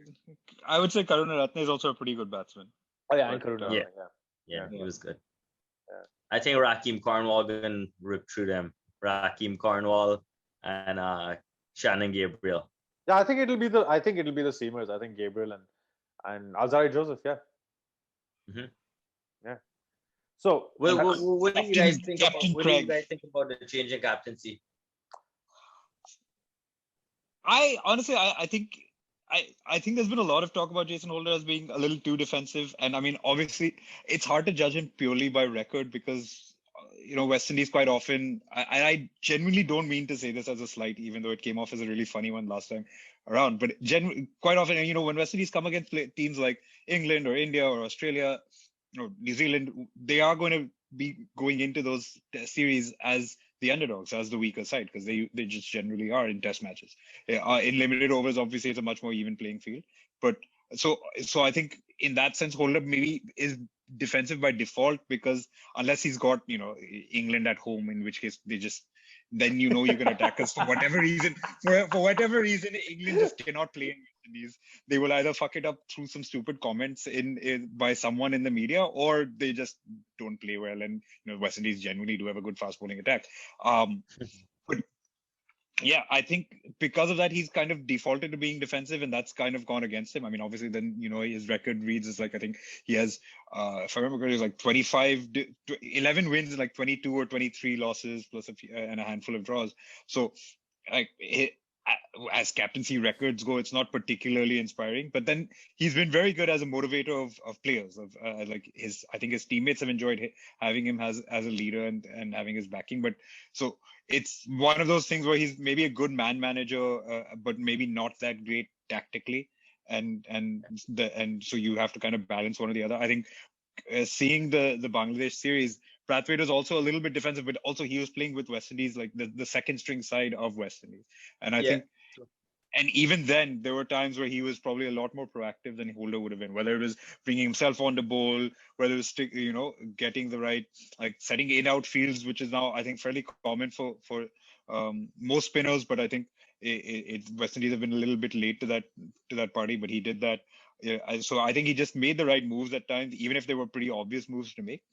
Karunaratne is also a pretty good batsman. Oh yeah, and Karuna. Yeah, he was good. Yeah. I think Rakeem Cornwall can rip through them. Rakeem Cornwall and Shannon Gabriel. Yeah, I think it'll be the seamers. I think Gabriel and Alzari Joseph. Yeah. Mhm. So What do you guys think about Captain Craig. the change in captaincy? I honestly, I think there's been a lot of talk about Jason Holder as being a little too defensive, and I mean, obviously, it's hard to judge him purely by record because West Indies quite often. I genuinely don't mean to say this as a slight, even though it came off as a really funny one last time around. But quite often, when West Indies come against teams like England or India or Australia, New Zealand, they are going to be going into those series as the underdogs, as the weaker side, because they just generally are in test matches. In limited overs, obviously, it's a much more even playing field. But so I think in that sense, Holder maybe is defensive by default because unless he's got England at home, in which case they just then you can attack us for whatever reason. For whatever reason, England just cannot play in West Indies. They will either fuck it up through some stupid comments in by someone in the media, or they just don't play well. And West Indies generally do have a good fast bowling attack. But yeah, I think because of that, he's kind of defaulted to being defensive, and that's kind of gone against him. I mean, obviously, then his record reads as like I think he has, if I remember correctly, it's like 11 wins and like 22 or 23 losses plus and a handful of draws. So, like as captaincy records go, it's not particularly inspiring. But then he's been very good as a motivator of players. Of like I think his teammates have enjoyed having him as a leader and having his backing. But so it's one of those things where he's maybe a good man manager, but maybe not that great tactically. And so you have to kind of balance one or the other. I think seeing the Bangladesh series, Brathwaite was also a little bit defensive, but also he was playing with West Indies, like the second string side of West Indies. And I think, and even then, there were times where he was probably a lot more proactive than Holder would have been, whether it was bringing himself on the bowl, whether it was getting the right, like setting in out fields, which is now, I think, fairly common for most spinners. But I think West Indies have been a little bit late to that party, but he did that. Yeah, so I think he just made the right moves at times, even if they were pretty obvious moves to make.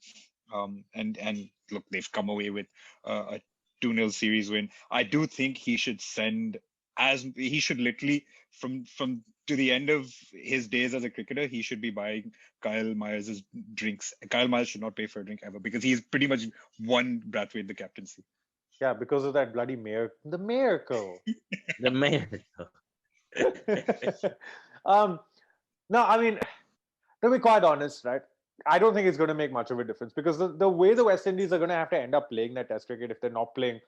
And look, they've come away with a 2-0 series win. I do think he should he should literally from to the end of his days as a cricketer, he should be buying Kyle Myers' drinks. Kyle Myers should not pay for a drink ever because he's pretty much won Brathwaite the captaincy. Yeah, because of that bloody the miracle. The miracle. No, I mean, to be quite honest, right? I don't think it's going to make much of a difference because the way the West Indies are going to have to end up playing that Test cricket if they're not playing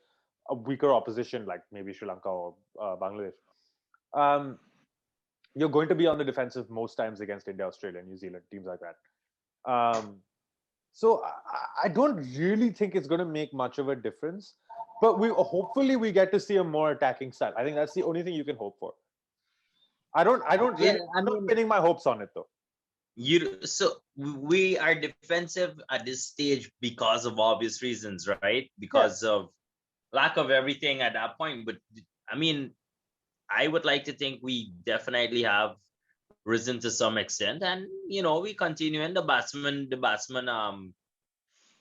a weaker opposition like maybe Sri Lanka or Bangladesh, you're going to be on the defensive most times against India, Australia, New Zealand, teams like that. So I don't really think it's going to make much of a difference. But hopefully we get to see a more attacking style. I think that's the only thing you can hope for. I'm not pinning my hopes on it though. So we are defensive at this stage because of obvious reasons, right? Because of lack of everything at that point. But I mean, I would like to think we definitely have risen to some extent, and we continue, and the batsman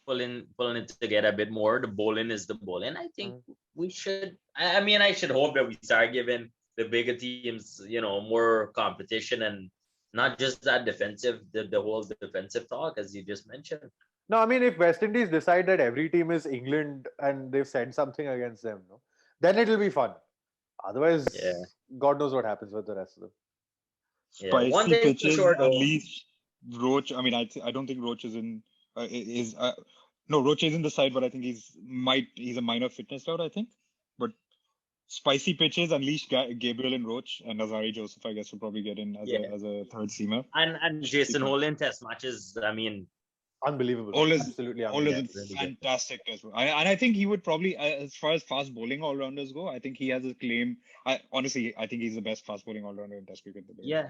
pulling it together a bit more. The bowling is the bowling. I think we should. I should hope that we start giving the bigger teams, more competition and not just that defensive, the whole defensive talk as you just mentioned. No, I mean, if West Indies decide that every team is England and they've said something against them, then it'll be fun. Otherwise, God knows what happens with the rest of them. Spicy one thing pitches, for sure, at least Roach. I mean, I don't think Roach is in. No, Roach is in the side, but I think he's a minor fitness doubt, I think. But spicy pitches, unleash Gabriel and Roach, and Azari Joseph, I guess, will probably get in as a third seamer. And Jason Holder in test matches, I mean, unbelievable. Absolutely unbelievable. Fantastic test. And I think he would probably, as far as fast bowling all-rounders go, I think he has a claim. Honestly, I think he's the best fast bowling all-rounder in test cricket. Yeah,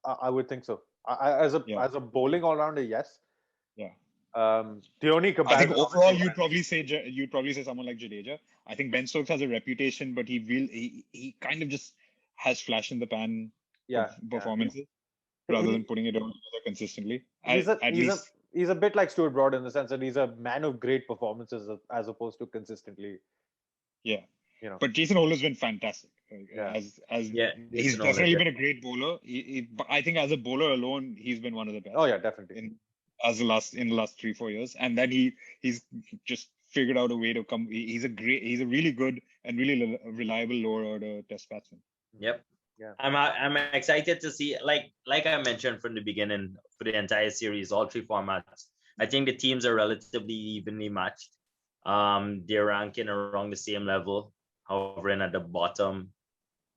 I would think so. As a bowling all-rounder, yes. Yeah. The only comparison, I think overall you'd probably say someone like Jadeja. I think Ben Stokes has a reputation, but he kind of just has flash in the pan performances rather than putting it on consistently. He's a bit like Stuart Broad in the sense that he's a man of great performances as opposed to consistently. Yeah. But Jason Holder's been fantastic. He's definitely been a great bowler. I think as a bowler alone, he's been one of the best. Oh yeah, definitely. as in the last 3-4 years, and then he's just figured out a way to come. He's a really good and really reliable lower order test batsman. Yep. Yeah. I'm excited to see, like I mentioned from the beginning, for the entire series, all three formats. I think the teams are relatively evenly matched. They're ranking around the same level, hovering at the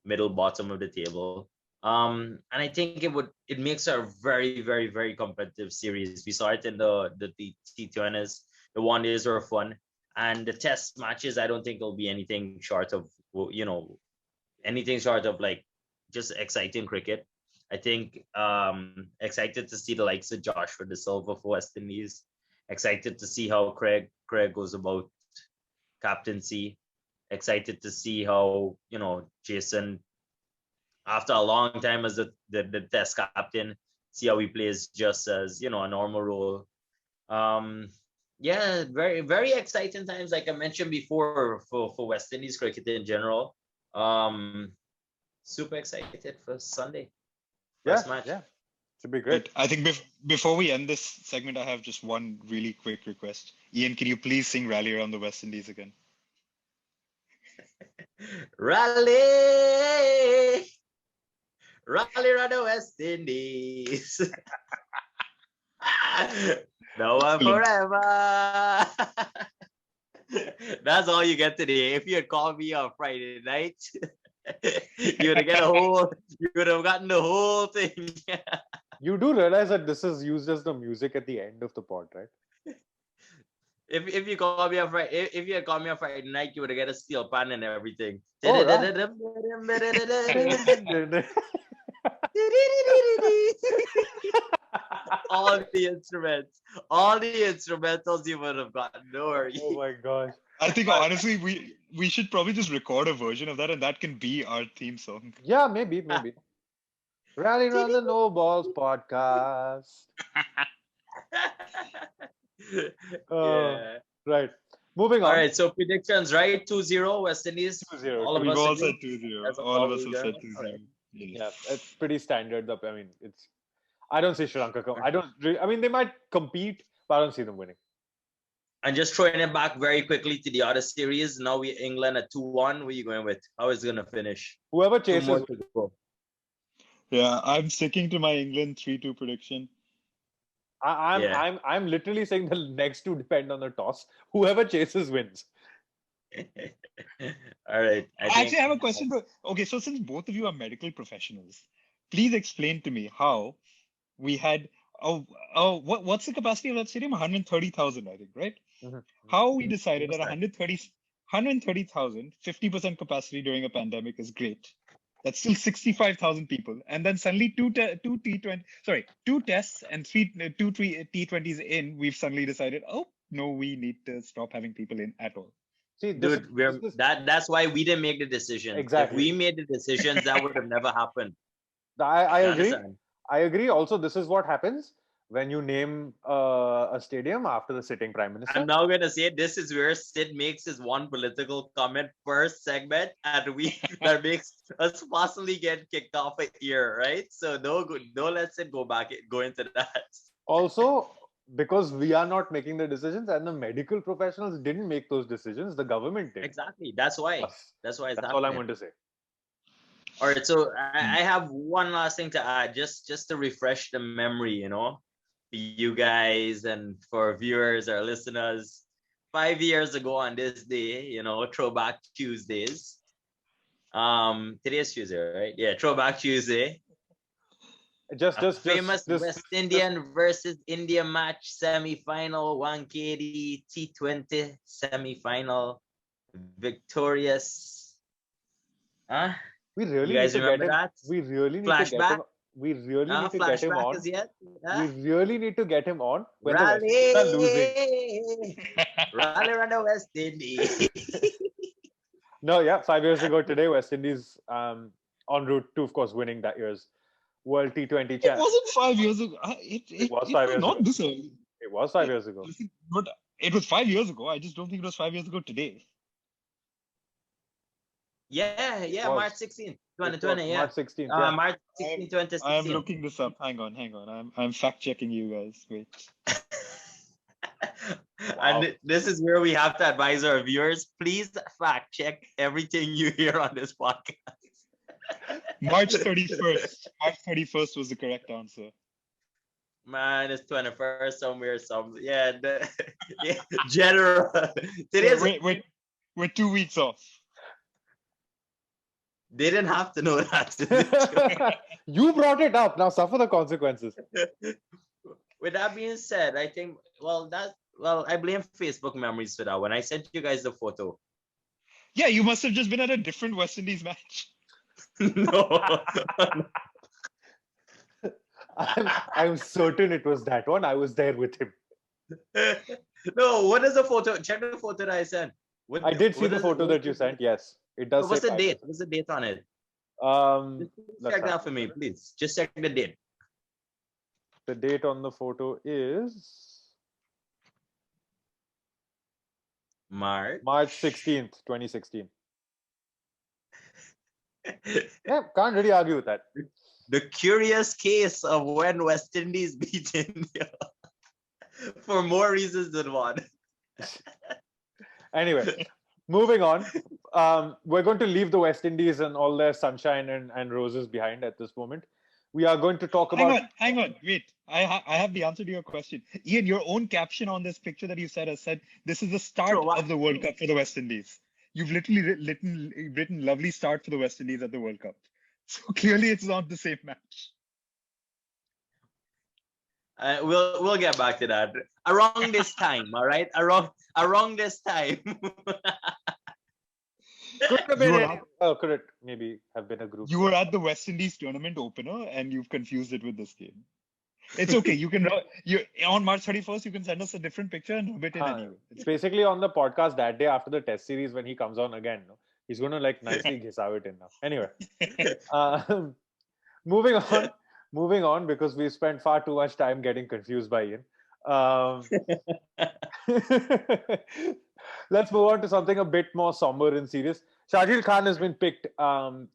middle bottom of the table. And I think it makes a very, very, very competitive series. We saw it in the T20s. The one days were fun, and the test matches, I don't think it'll be anything short of, anything short of like just exciting cricket. I think excited to see the likes of Joshua De Silva for West Indies. Excited to see how Craig goes about captaincy. Excited to see how Jason, after a long time as the test captain, see how he plays just as a normal role. Yeah, very, very exciting times, like I mentioned before, for West Indies cricket in general. Super excited for Sunday. First match. Yeah, should be great. I think before we end this segment, I have just one really quick request. Ian, can you please sing "Rally Around the West Indies" again? Rally around the West Indies. No one forever. That's all you get today. If you had called me on Friday night, you would have gotten the whole thing. You do realize that this is used as the music at the end of the pod, right? If you call me on Friday, if you had called me on Friday night, you would have got a steel pan and everything. Oh, right. all the instrumentals you would have gotten. No worries. Oh my gosh. I think honestly we should probably just record a version of that, and that can be our theme song. Yeah, maybe. Rally around the No Balls podcast. Yeah. Right. Moving on. All right. So predictions, right? 2-0 West Indies. 2-0. All of We've us all agree? said 2-0. That's All of all us we have said got? 2-0. All right. Yeah, it's pretty standard. I mean, I don't see Sri Lanka. I mean, they might compete, but I don't see them winning. And just throwing it back very quickly to the other series. Now we England at 2-1. What are you going with? How is it gonna finish? Whoever 2 chases. more to go. Yeah, I'm sticking to my England 3-2 prediction. I'm literally saying the next two depend on the toss. Whoever chases wins. All right. Actually, I have a question. Okay, so since both of you are medical professionals, please explain to me how we had what's the capacity of that stadium? 130,000, I think, right? Mm-hmm. How we decided that 130,000, 50% capacity during a pandemic is great. That's still 65,000 people, and then suddenly two tests and two T20s in, we've suddenly decided, oh no, we need to stop having people in at all. See, that's why we didn't make the decision. Exactly. If we made the decisions, that would have never happened. I agree. I agree. Also, this is what happens when you name a stadium after the sitting prime minister. I'm now going to say this is where Sid makes his one political comment per segment, and that makes us possibly get kicked off a year, right? So no, let Sid go into that. Also, because we are not making the decisions, and the medical professionals didn't make those decisions, the government did. Exactly. That's why. That's why. That's all I'm going to say. All right. So I have one last thing to add, just to refresh the memory, you guys and for viewers or listeners. 5 years ago on this day, Throwback Tuesdays. Today's Tuesday, right? Yeah, Throwback Tuesday. Famous West Indian versus India match semi-final, 1KD T20 semi-final, victorious. Huh? We really you guys need to remember get him. that? We really need Flashback? to get him. We really need to get him on. We really need to get him on when the West Indies are losing. Rally around the West Indies. No, yeah, 5 years ago today, West Indies en route to, of course, winning that year's World T20 It wasn't 5 years ago. It was 5 years ago. Not this early. It was 5 years ago. But it was 5 years ago. I just don't think it was 5 years ago today. Yeah, was. March 16th, It was 2020. Yeah, March 16th. Yeah. March I 16, am 2016. looking this up. Hang on. I'm fact checking you guys. Wait. Wow. And this is where we have to advise our viewers: please fact check everything you hear on this podcast. March 31st. March 31st was the correct answer. Man, it's 21st somewhere. Yeah, yeah, general. Today's We're 2 weeks off. they didn't have to know that. You brought it up. Now suffer the consequences. With that being said, I think I blame Facebook memories for that. When I sent you guys the photo. Yeah, you must have just been at a different West Indies match. No. I'm certain it was that one. I was there with him. No, what is the photo? Check the photo that I sent. I did see the photo that you sent. Yes, it does. What's say the date? What's the date on it? Let's Check that for me, please. Just check the date. The date on the photo is March. March 16th, 2016. Yeah, can't really argue with that. The curious case of when West Indies beat India for more reasons than one. Anyway, moving on. We're going to leave the West Indies and all their sunshine and roses behind at this moment. We are going to talk about. Hang on. Wait. I have the answer to your question. Ian, your own caption on this picture that you said this is the start of the World Cup for the West Indies. You've literally written lovely start for the West Indies at the World Cup. So clearly it's not the same match. We'll get back to that around this time. All right, around this time. Could it maybe have been a group? You were at the West Indies tournament opener and you've confused it with this game. It's okay. You can on March 31st you can send us a different picture and rub it in anyway. It's basically on the podcast that day after the test series when he comes on again. No? He's going to like nicely ghissaw it in now. Anyway, moving on because we spent far too much time getting confused by Ian. Let's move on to something a bit more somber and serious. Shahid Khan has been picked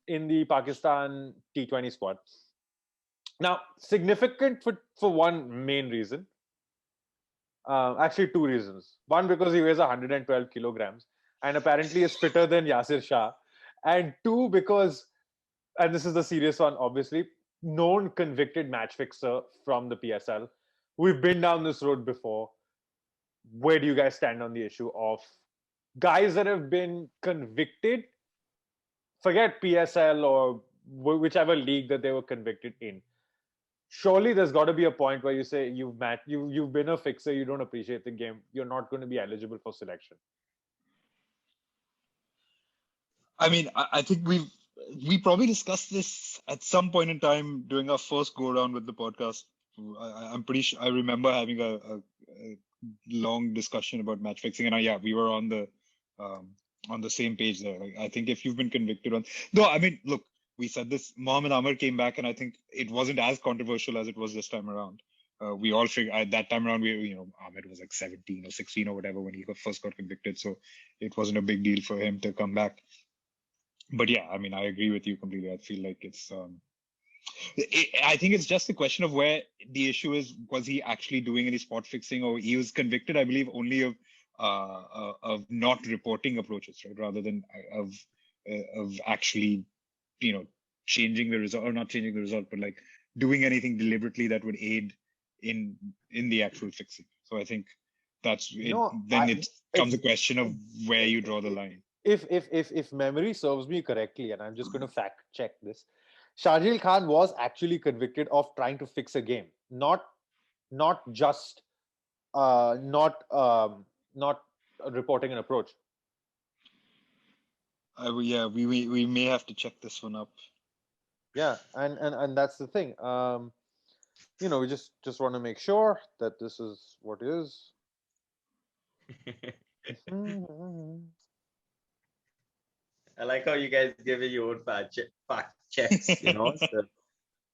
in the Pakistan T20 squad. Now, significant for one main reason. Actually, two reasons. One, because he weighs 112 kilograms and apparently is fitter than Yasir Shah. And two, because, and this is the serious one, obviously, known convicted match fixer from the PSL. We've been down this road before. Where do you guys stand on the issue of guys that have been convicted? Forget PSL or whichever league that they were convicted in. Surely there's got to be a point where you say you've been a fixer, you don't appreciate the game, you're not going to be eligible for selection. I mean, I think we probably discussed this at some point in time during our first go around with the podcast. I'm pretty sure I remember having a long discussion about match fixing, and we were on the same page there. Like, I think if you've been convicted on, no, I mean, look, we said this. Mohammad Amir came back, and I think it wasn't as controversial as it was this time around. We all figured at that time around, Ahmed was like 17 or 16 or whatever when he first got convicted, so it wasn't a big deal for him to come back. But yeah, I mean, I agree with you completely. I feel like I think it's just a question of where the issue is. Was he actually doing any spot fixing, or he was convicted, I believe, only of not reporting approaches, right, rather than of actually, changing the result, or not changing the result, but like doing anything deliberately that would aid in the actual fixing. So I think that's it. Then it comes a question of where you draw the line. If memory serves me correctly, and I'm just going to fact check this, Shahid Khan was actually convicted of trying to fix a game, not just not reporting an approach. We may have to check this one up. Yeah, and that's the thing. We just want to make sure that this is what is. I like how you guys giving your own fact checks, so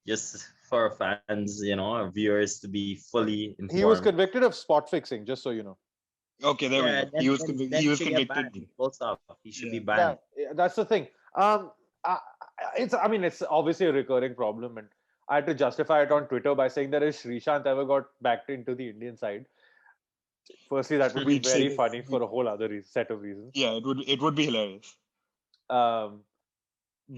just for fans, our viewers to be fully informed. He was convicted of spot fixing, just so you know. Okay, there we go. He was convicted. Full stop. He should be banned. Yeah, that's the thing. Um, I, I mean, it's obviously a recurring problem, and I had to justify it on Twitter by saying that if Srishant ever got back into the Indian side, firstly, that would be We'd say very this. funny for a whole other set of reasons. Yeah, it would be hilarious. Um,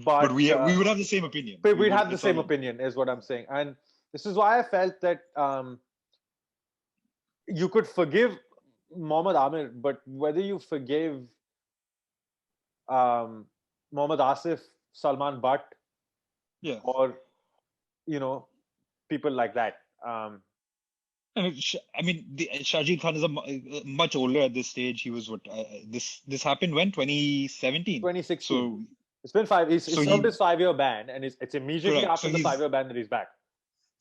But but we would have the same opinion. but We we'd would. have the It's same all. opinion, is what I'm saying, and this is why I felt that you could forgive Mohammad Amir, but whether you forgive um, Mohammad Asif, Salman Butt, Yeah. or you know people like that. I mean, Shahjid Khan is much older at this stage. He was what? This happened when 2017. 2016. So It's been five. He's so served he his 5-year ban, and it's immediately correct. after So the he's 5-year ban that he's back.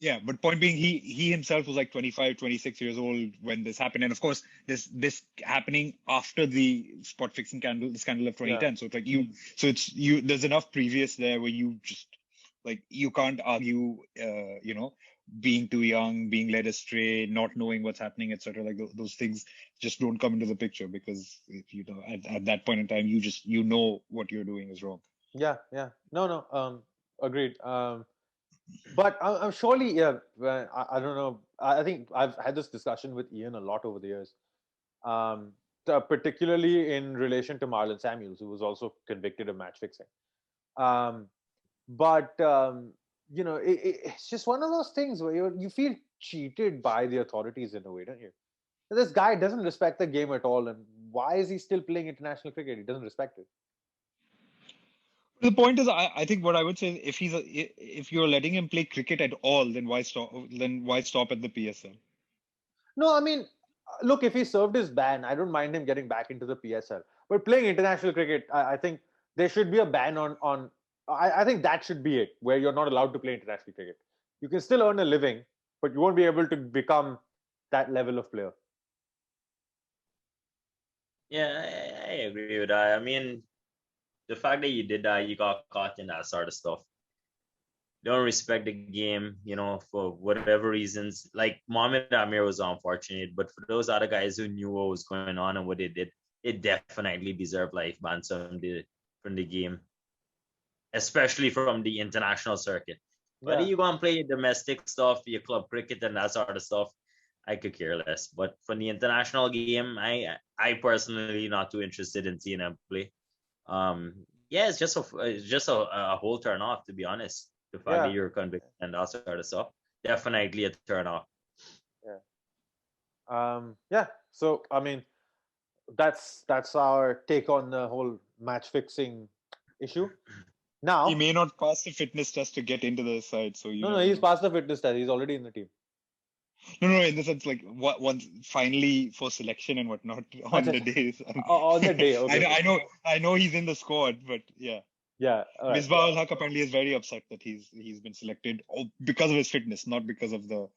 yeah. But point being, he himself was like 25, 26 years old when this happened, and of course this happening after the spot fixing scandal of Yeah. 2010. So it's like you. So it's you. There's enough previous there where you just like you can't argue. Being too young, being led astray, not knowing what's happening, etc. Like those things just don't come into the picture because if at that point in time, you know what you're doing is wrong. Yeah, yeah. No. Agreed. But I'm surely, yeah. I don't know. I think I've had this discussion with Ian a lot over the years, particularly in relation to Marlon Samuels, who was also convicted of match fixing. Um, but it's just one of those things where you feel cheated by the authorities in a way, don't you? This guy doesn't respect the game at all, and why is he still playing international cricket? He doesn't respect it. The point is, I think what I would say is if you're letting him play cricket at all, then why stop? Then why stop at the PSL? No, I mean, look, if he served his ban, I don't mind him getting back into the PSL. But playing international cricket, I think there should be a ban on. I think that should be it, where you're not allowed to play international cricket. You can still earn a living, but you won't be able to become that level of player. Yeah, I agree with that. I mean, the fact that you did that, you got caught in that sort of stuff. Don't respect the game, for whatever reasons. Like Mohamed Amir was unfortunate, but for those other guys who knew what was going on and what they did, it definitely deserved life bans from the game, especially from the international circuit. Whether Yeah. you go and play domestic stuff, your club cricket and that sort of stuff, I could care less. But for the international game, I personally not too interested in seeing him play. Yeah, it's just a whole turn off, to be honest. The fact that Yeah. you're convicted and that sort of stuff, definitely a turn off. Yeah. So I mean, that's our take on the whole match fixing issue. Now, He may not pass the fitness test to get into the side, so you no, never he's know. passed the fitness test. He's already in the team. No, in the sense like once finally for selection and whatnot on the days. On the day, okay. I know he's in the squad, but yeah. Yeah. All right. Misbah ul Haq apparently is very upset that he's been selected because of his fitness, not because of the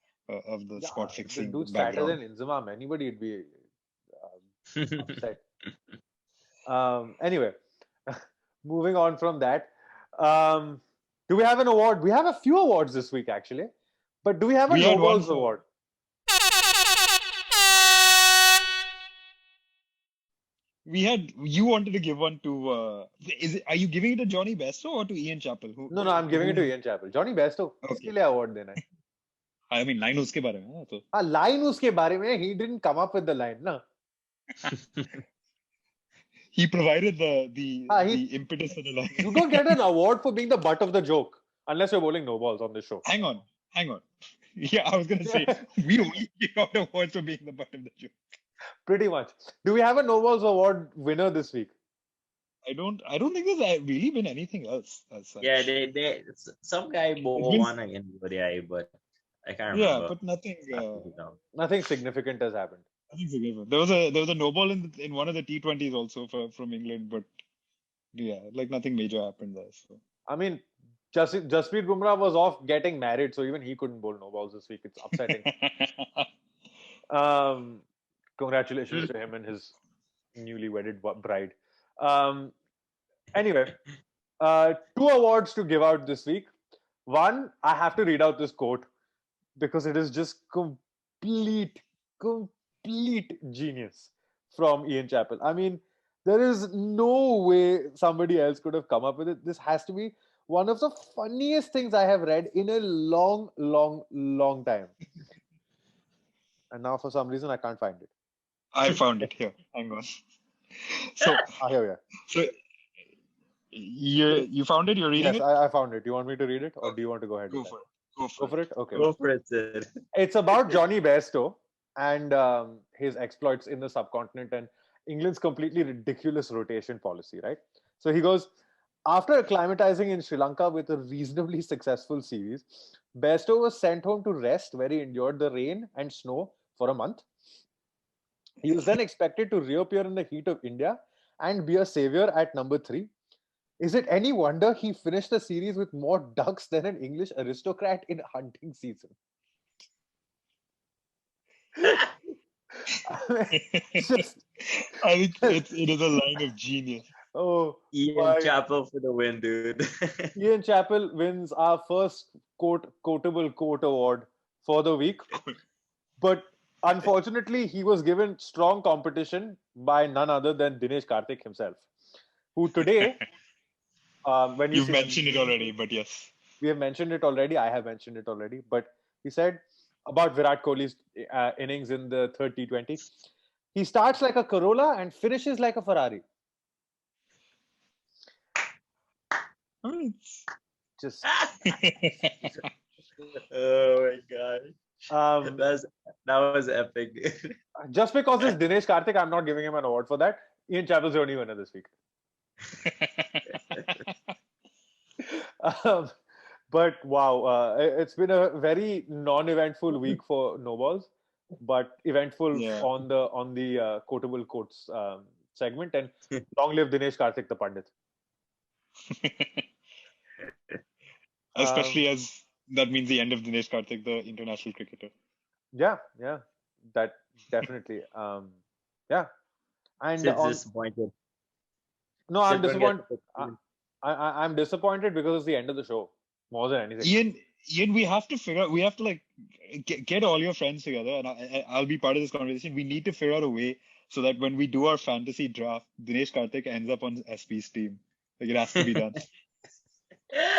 spot The fixing dude's fatter background. than Inzamam. Anybody would be upset. Anyway, moving on from that. Do we have an award? We have a few awards this week, actually. But do we have a We had one Nobles award? You wanted to give one to are you giving it to Johnny Besto or to Ian Chappell? No, I'm giving it to Ian Chappell. Johnny Besto, Okay. किसके लिए award देना है? I mean line उसके बारे में तो line उसके बारे में, he didn't come up with the line, na. He provided the impetus for the line. You don't get an award for being the butt of the joke unless you're bowling no balls on this show. Hang on. Yeah, I was gonna say we only give out awards for being the butt of the joke. Pretty much. Do we have a no balls award winner this week? I don't think there's really been anything else as such. Yeah, they some guy won again with the eye, but I can't remember. Yeah, but nothing. Nothing significant has happened. Nothing significant. There was a no ball in one of the T20s also from England, but yeah, like nothing major happened there. So I mean, Jasprit Bumrah was off getting married, so even he couldn't bowl no balls this week. It's upsetting. Congratulations to him and his newly wedded bride. Anyway, 2 awards to give out this week. One, I have to read out this quote because it is just complete genius from Ian Chappell. I mean, There is no way somebody else could have come up with it. This has to be one of the funniest things I have read in a long, long, long time. And now for some reason I can't find it. I found it here. Hang on. So, Here we are. so you found it? You're reading Yes, it? I found it. Do you want me to read it, or do you want to go ahead? Go with for that? it. Go Go for for it. it. Okay. Go for it, Sid. It's about Johnny Bairstow and his exploits in the subcontinent and England's completely ridiculous rotation policy, right? So he goes, after acclimatizing in Sri Lanka with a reasonably successful series, Bairstow was sent home to rest where he endured the rain and snow for a month. He was then expected to reappear in the heat of India and be a savior at number 3. Is it any wonder he finished the series with more ducks than an English aristocrat in hunting season? It's just, I think it is a line of genius. oh, Ian my. Chappell for the win, dude. Ian Chappell wins our first quotable quote award for the week. But unfortunately, he was given strong competition by none other than Dinesh Karthik himself, who today, when you You've see, mentioned it already, but yes. we have mentioned it already. I have mentioned it already. But he said about Virat Kohli's innings in the third T20. He starts like a Corolla and finishes like a Ferrari. I mean, it's- Just Oh my god. That was epic, dude. just because it's Dinesh Karthik, I'm not giving him an award for that. Ian Chappell's the only winner this week. But wow, it's been a very non-eventful week for no balls, but eventful Yeah. on the quotable quotes segment. And long live Dinesh Karthik, the Pandit. Especially as that means the end of Dinesh Karthik, the international cricketer. Yeah, that definitely. Yeah, and Sid's disappointed. no, I'm Sid won't get disappointed. I'm disappointed because it's the end of the show more than anything. Ian, we have to like get all your friends together, and I'll be part of this conversation. We need to figure out a way so that when we do our fantasy draft, Dinesh Karthik ends up on SP's team. Like it has to be done.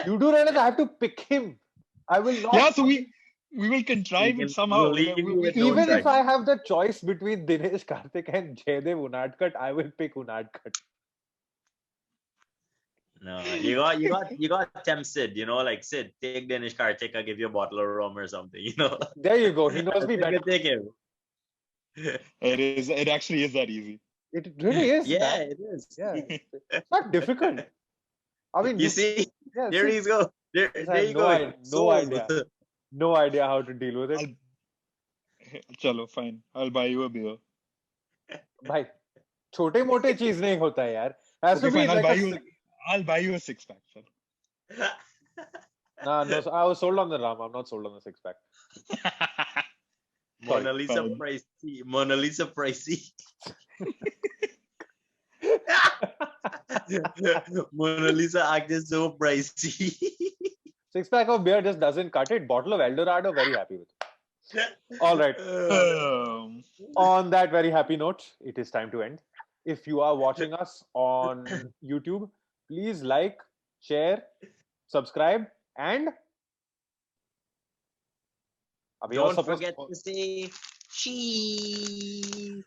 You do realize I have to pick him. I will not. Yeah, so we will contrive it somehow. We'll leave you with no Even choice. if I have the choice between Dinesh Karthik and Jaydev Unadkat, I will pick Unadkat. No, you got tempt Sid, like Sid, take Danish Karthik, I'll give you a bottle of rum or something, There you go. He knows me Sid better. can take him. It actually is that easy. It really is. Yeah, man. it is. Yeah, it's not difficult. I mean, You see, yeah, there see, you go. There you go. no idea. No idea how to deal with it. Chalo, fine. I'll buy you a beer. भाई छोटे मोटे चीज नहीं होता है यार. Has to Okay, be fine. like I'll buy you a 6-pack. Chalo. No, so I was sold on the rum. I'm not sold on the 6-pack. Mona Lisa fine. pricey. Mona Lisa pricey. Mona Lisa acted so pricey. 6-pack of beer just doesn't cut it. Bottle of Eldorado, very happy with. All right. On that very happy note, it is time to end. If you are watching us on YouTube, please like, share, subscribe, and Don't forget to say cheese.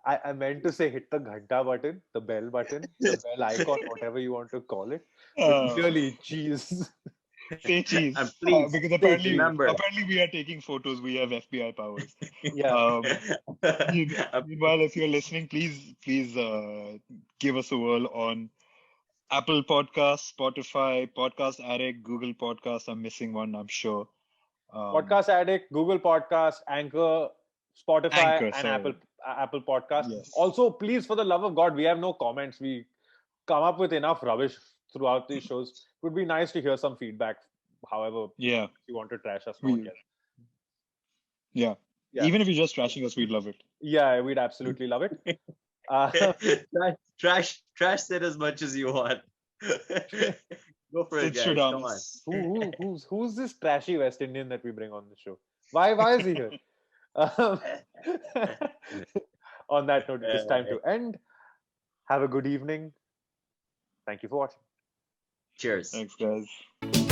I meant to say hit the ghanta button, the bell button, the bell icon, whatever you want to call it. But really, cheese. Say cheese. And please, because apparently remember. we are taking photos. We have FBI powers. Yeah. Meanwhile, if you're listening, please give us a whirl on Apple Podcasts, Spotify, Podcast Addict, Google Podcasts. I'm missing one, I'm sure. Podcast Addict, Google Podcasts, Anchor, Spotify, Anchor, and sorry. Apple Podcasts. Yes. Also, please, for the love of God, we have no comments. We come up with enough rubbish throughout these shows. It would be nice to hear some feedback. However, Yeah. if you want to trash us, Yeah. Even if you're just trashing us, we'd love it. Yeah, we'd absolutely love it. Trash it as much as you want. Go for it, guys. Come on. Who's this trashy West Indian that we bring on the show? Why is he here? Um, on that note, it is time to end. Have a good evening. Thank you for watching. Cheers. Thanks, guys.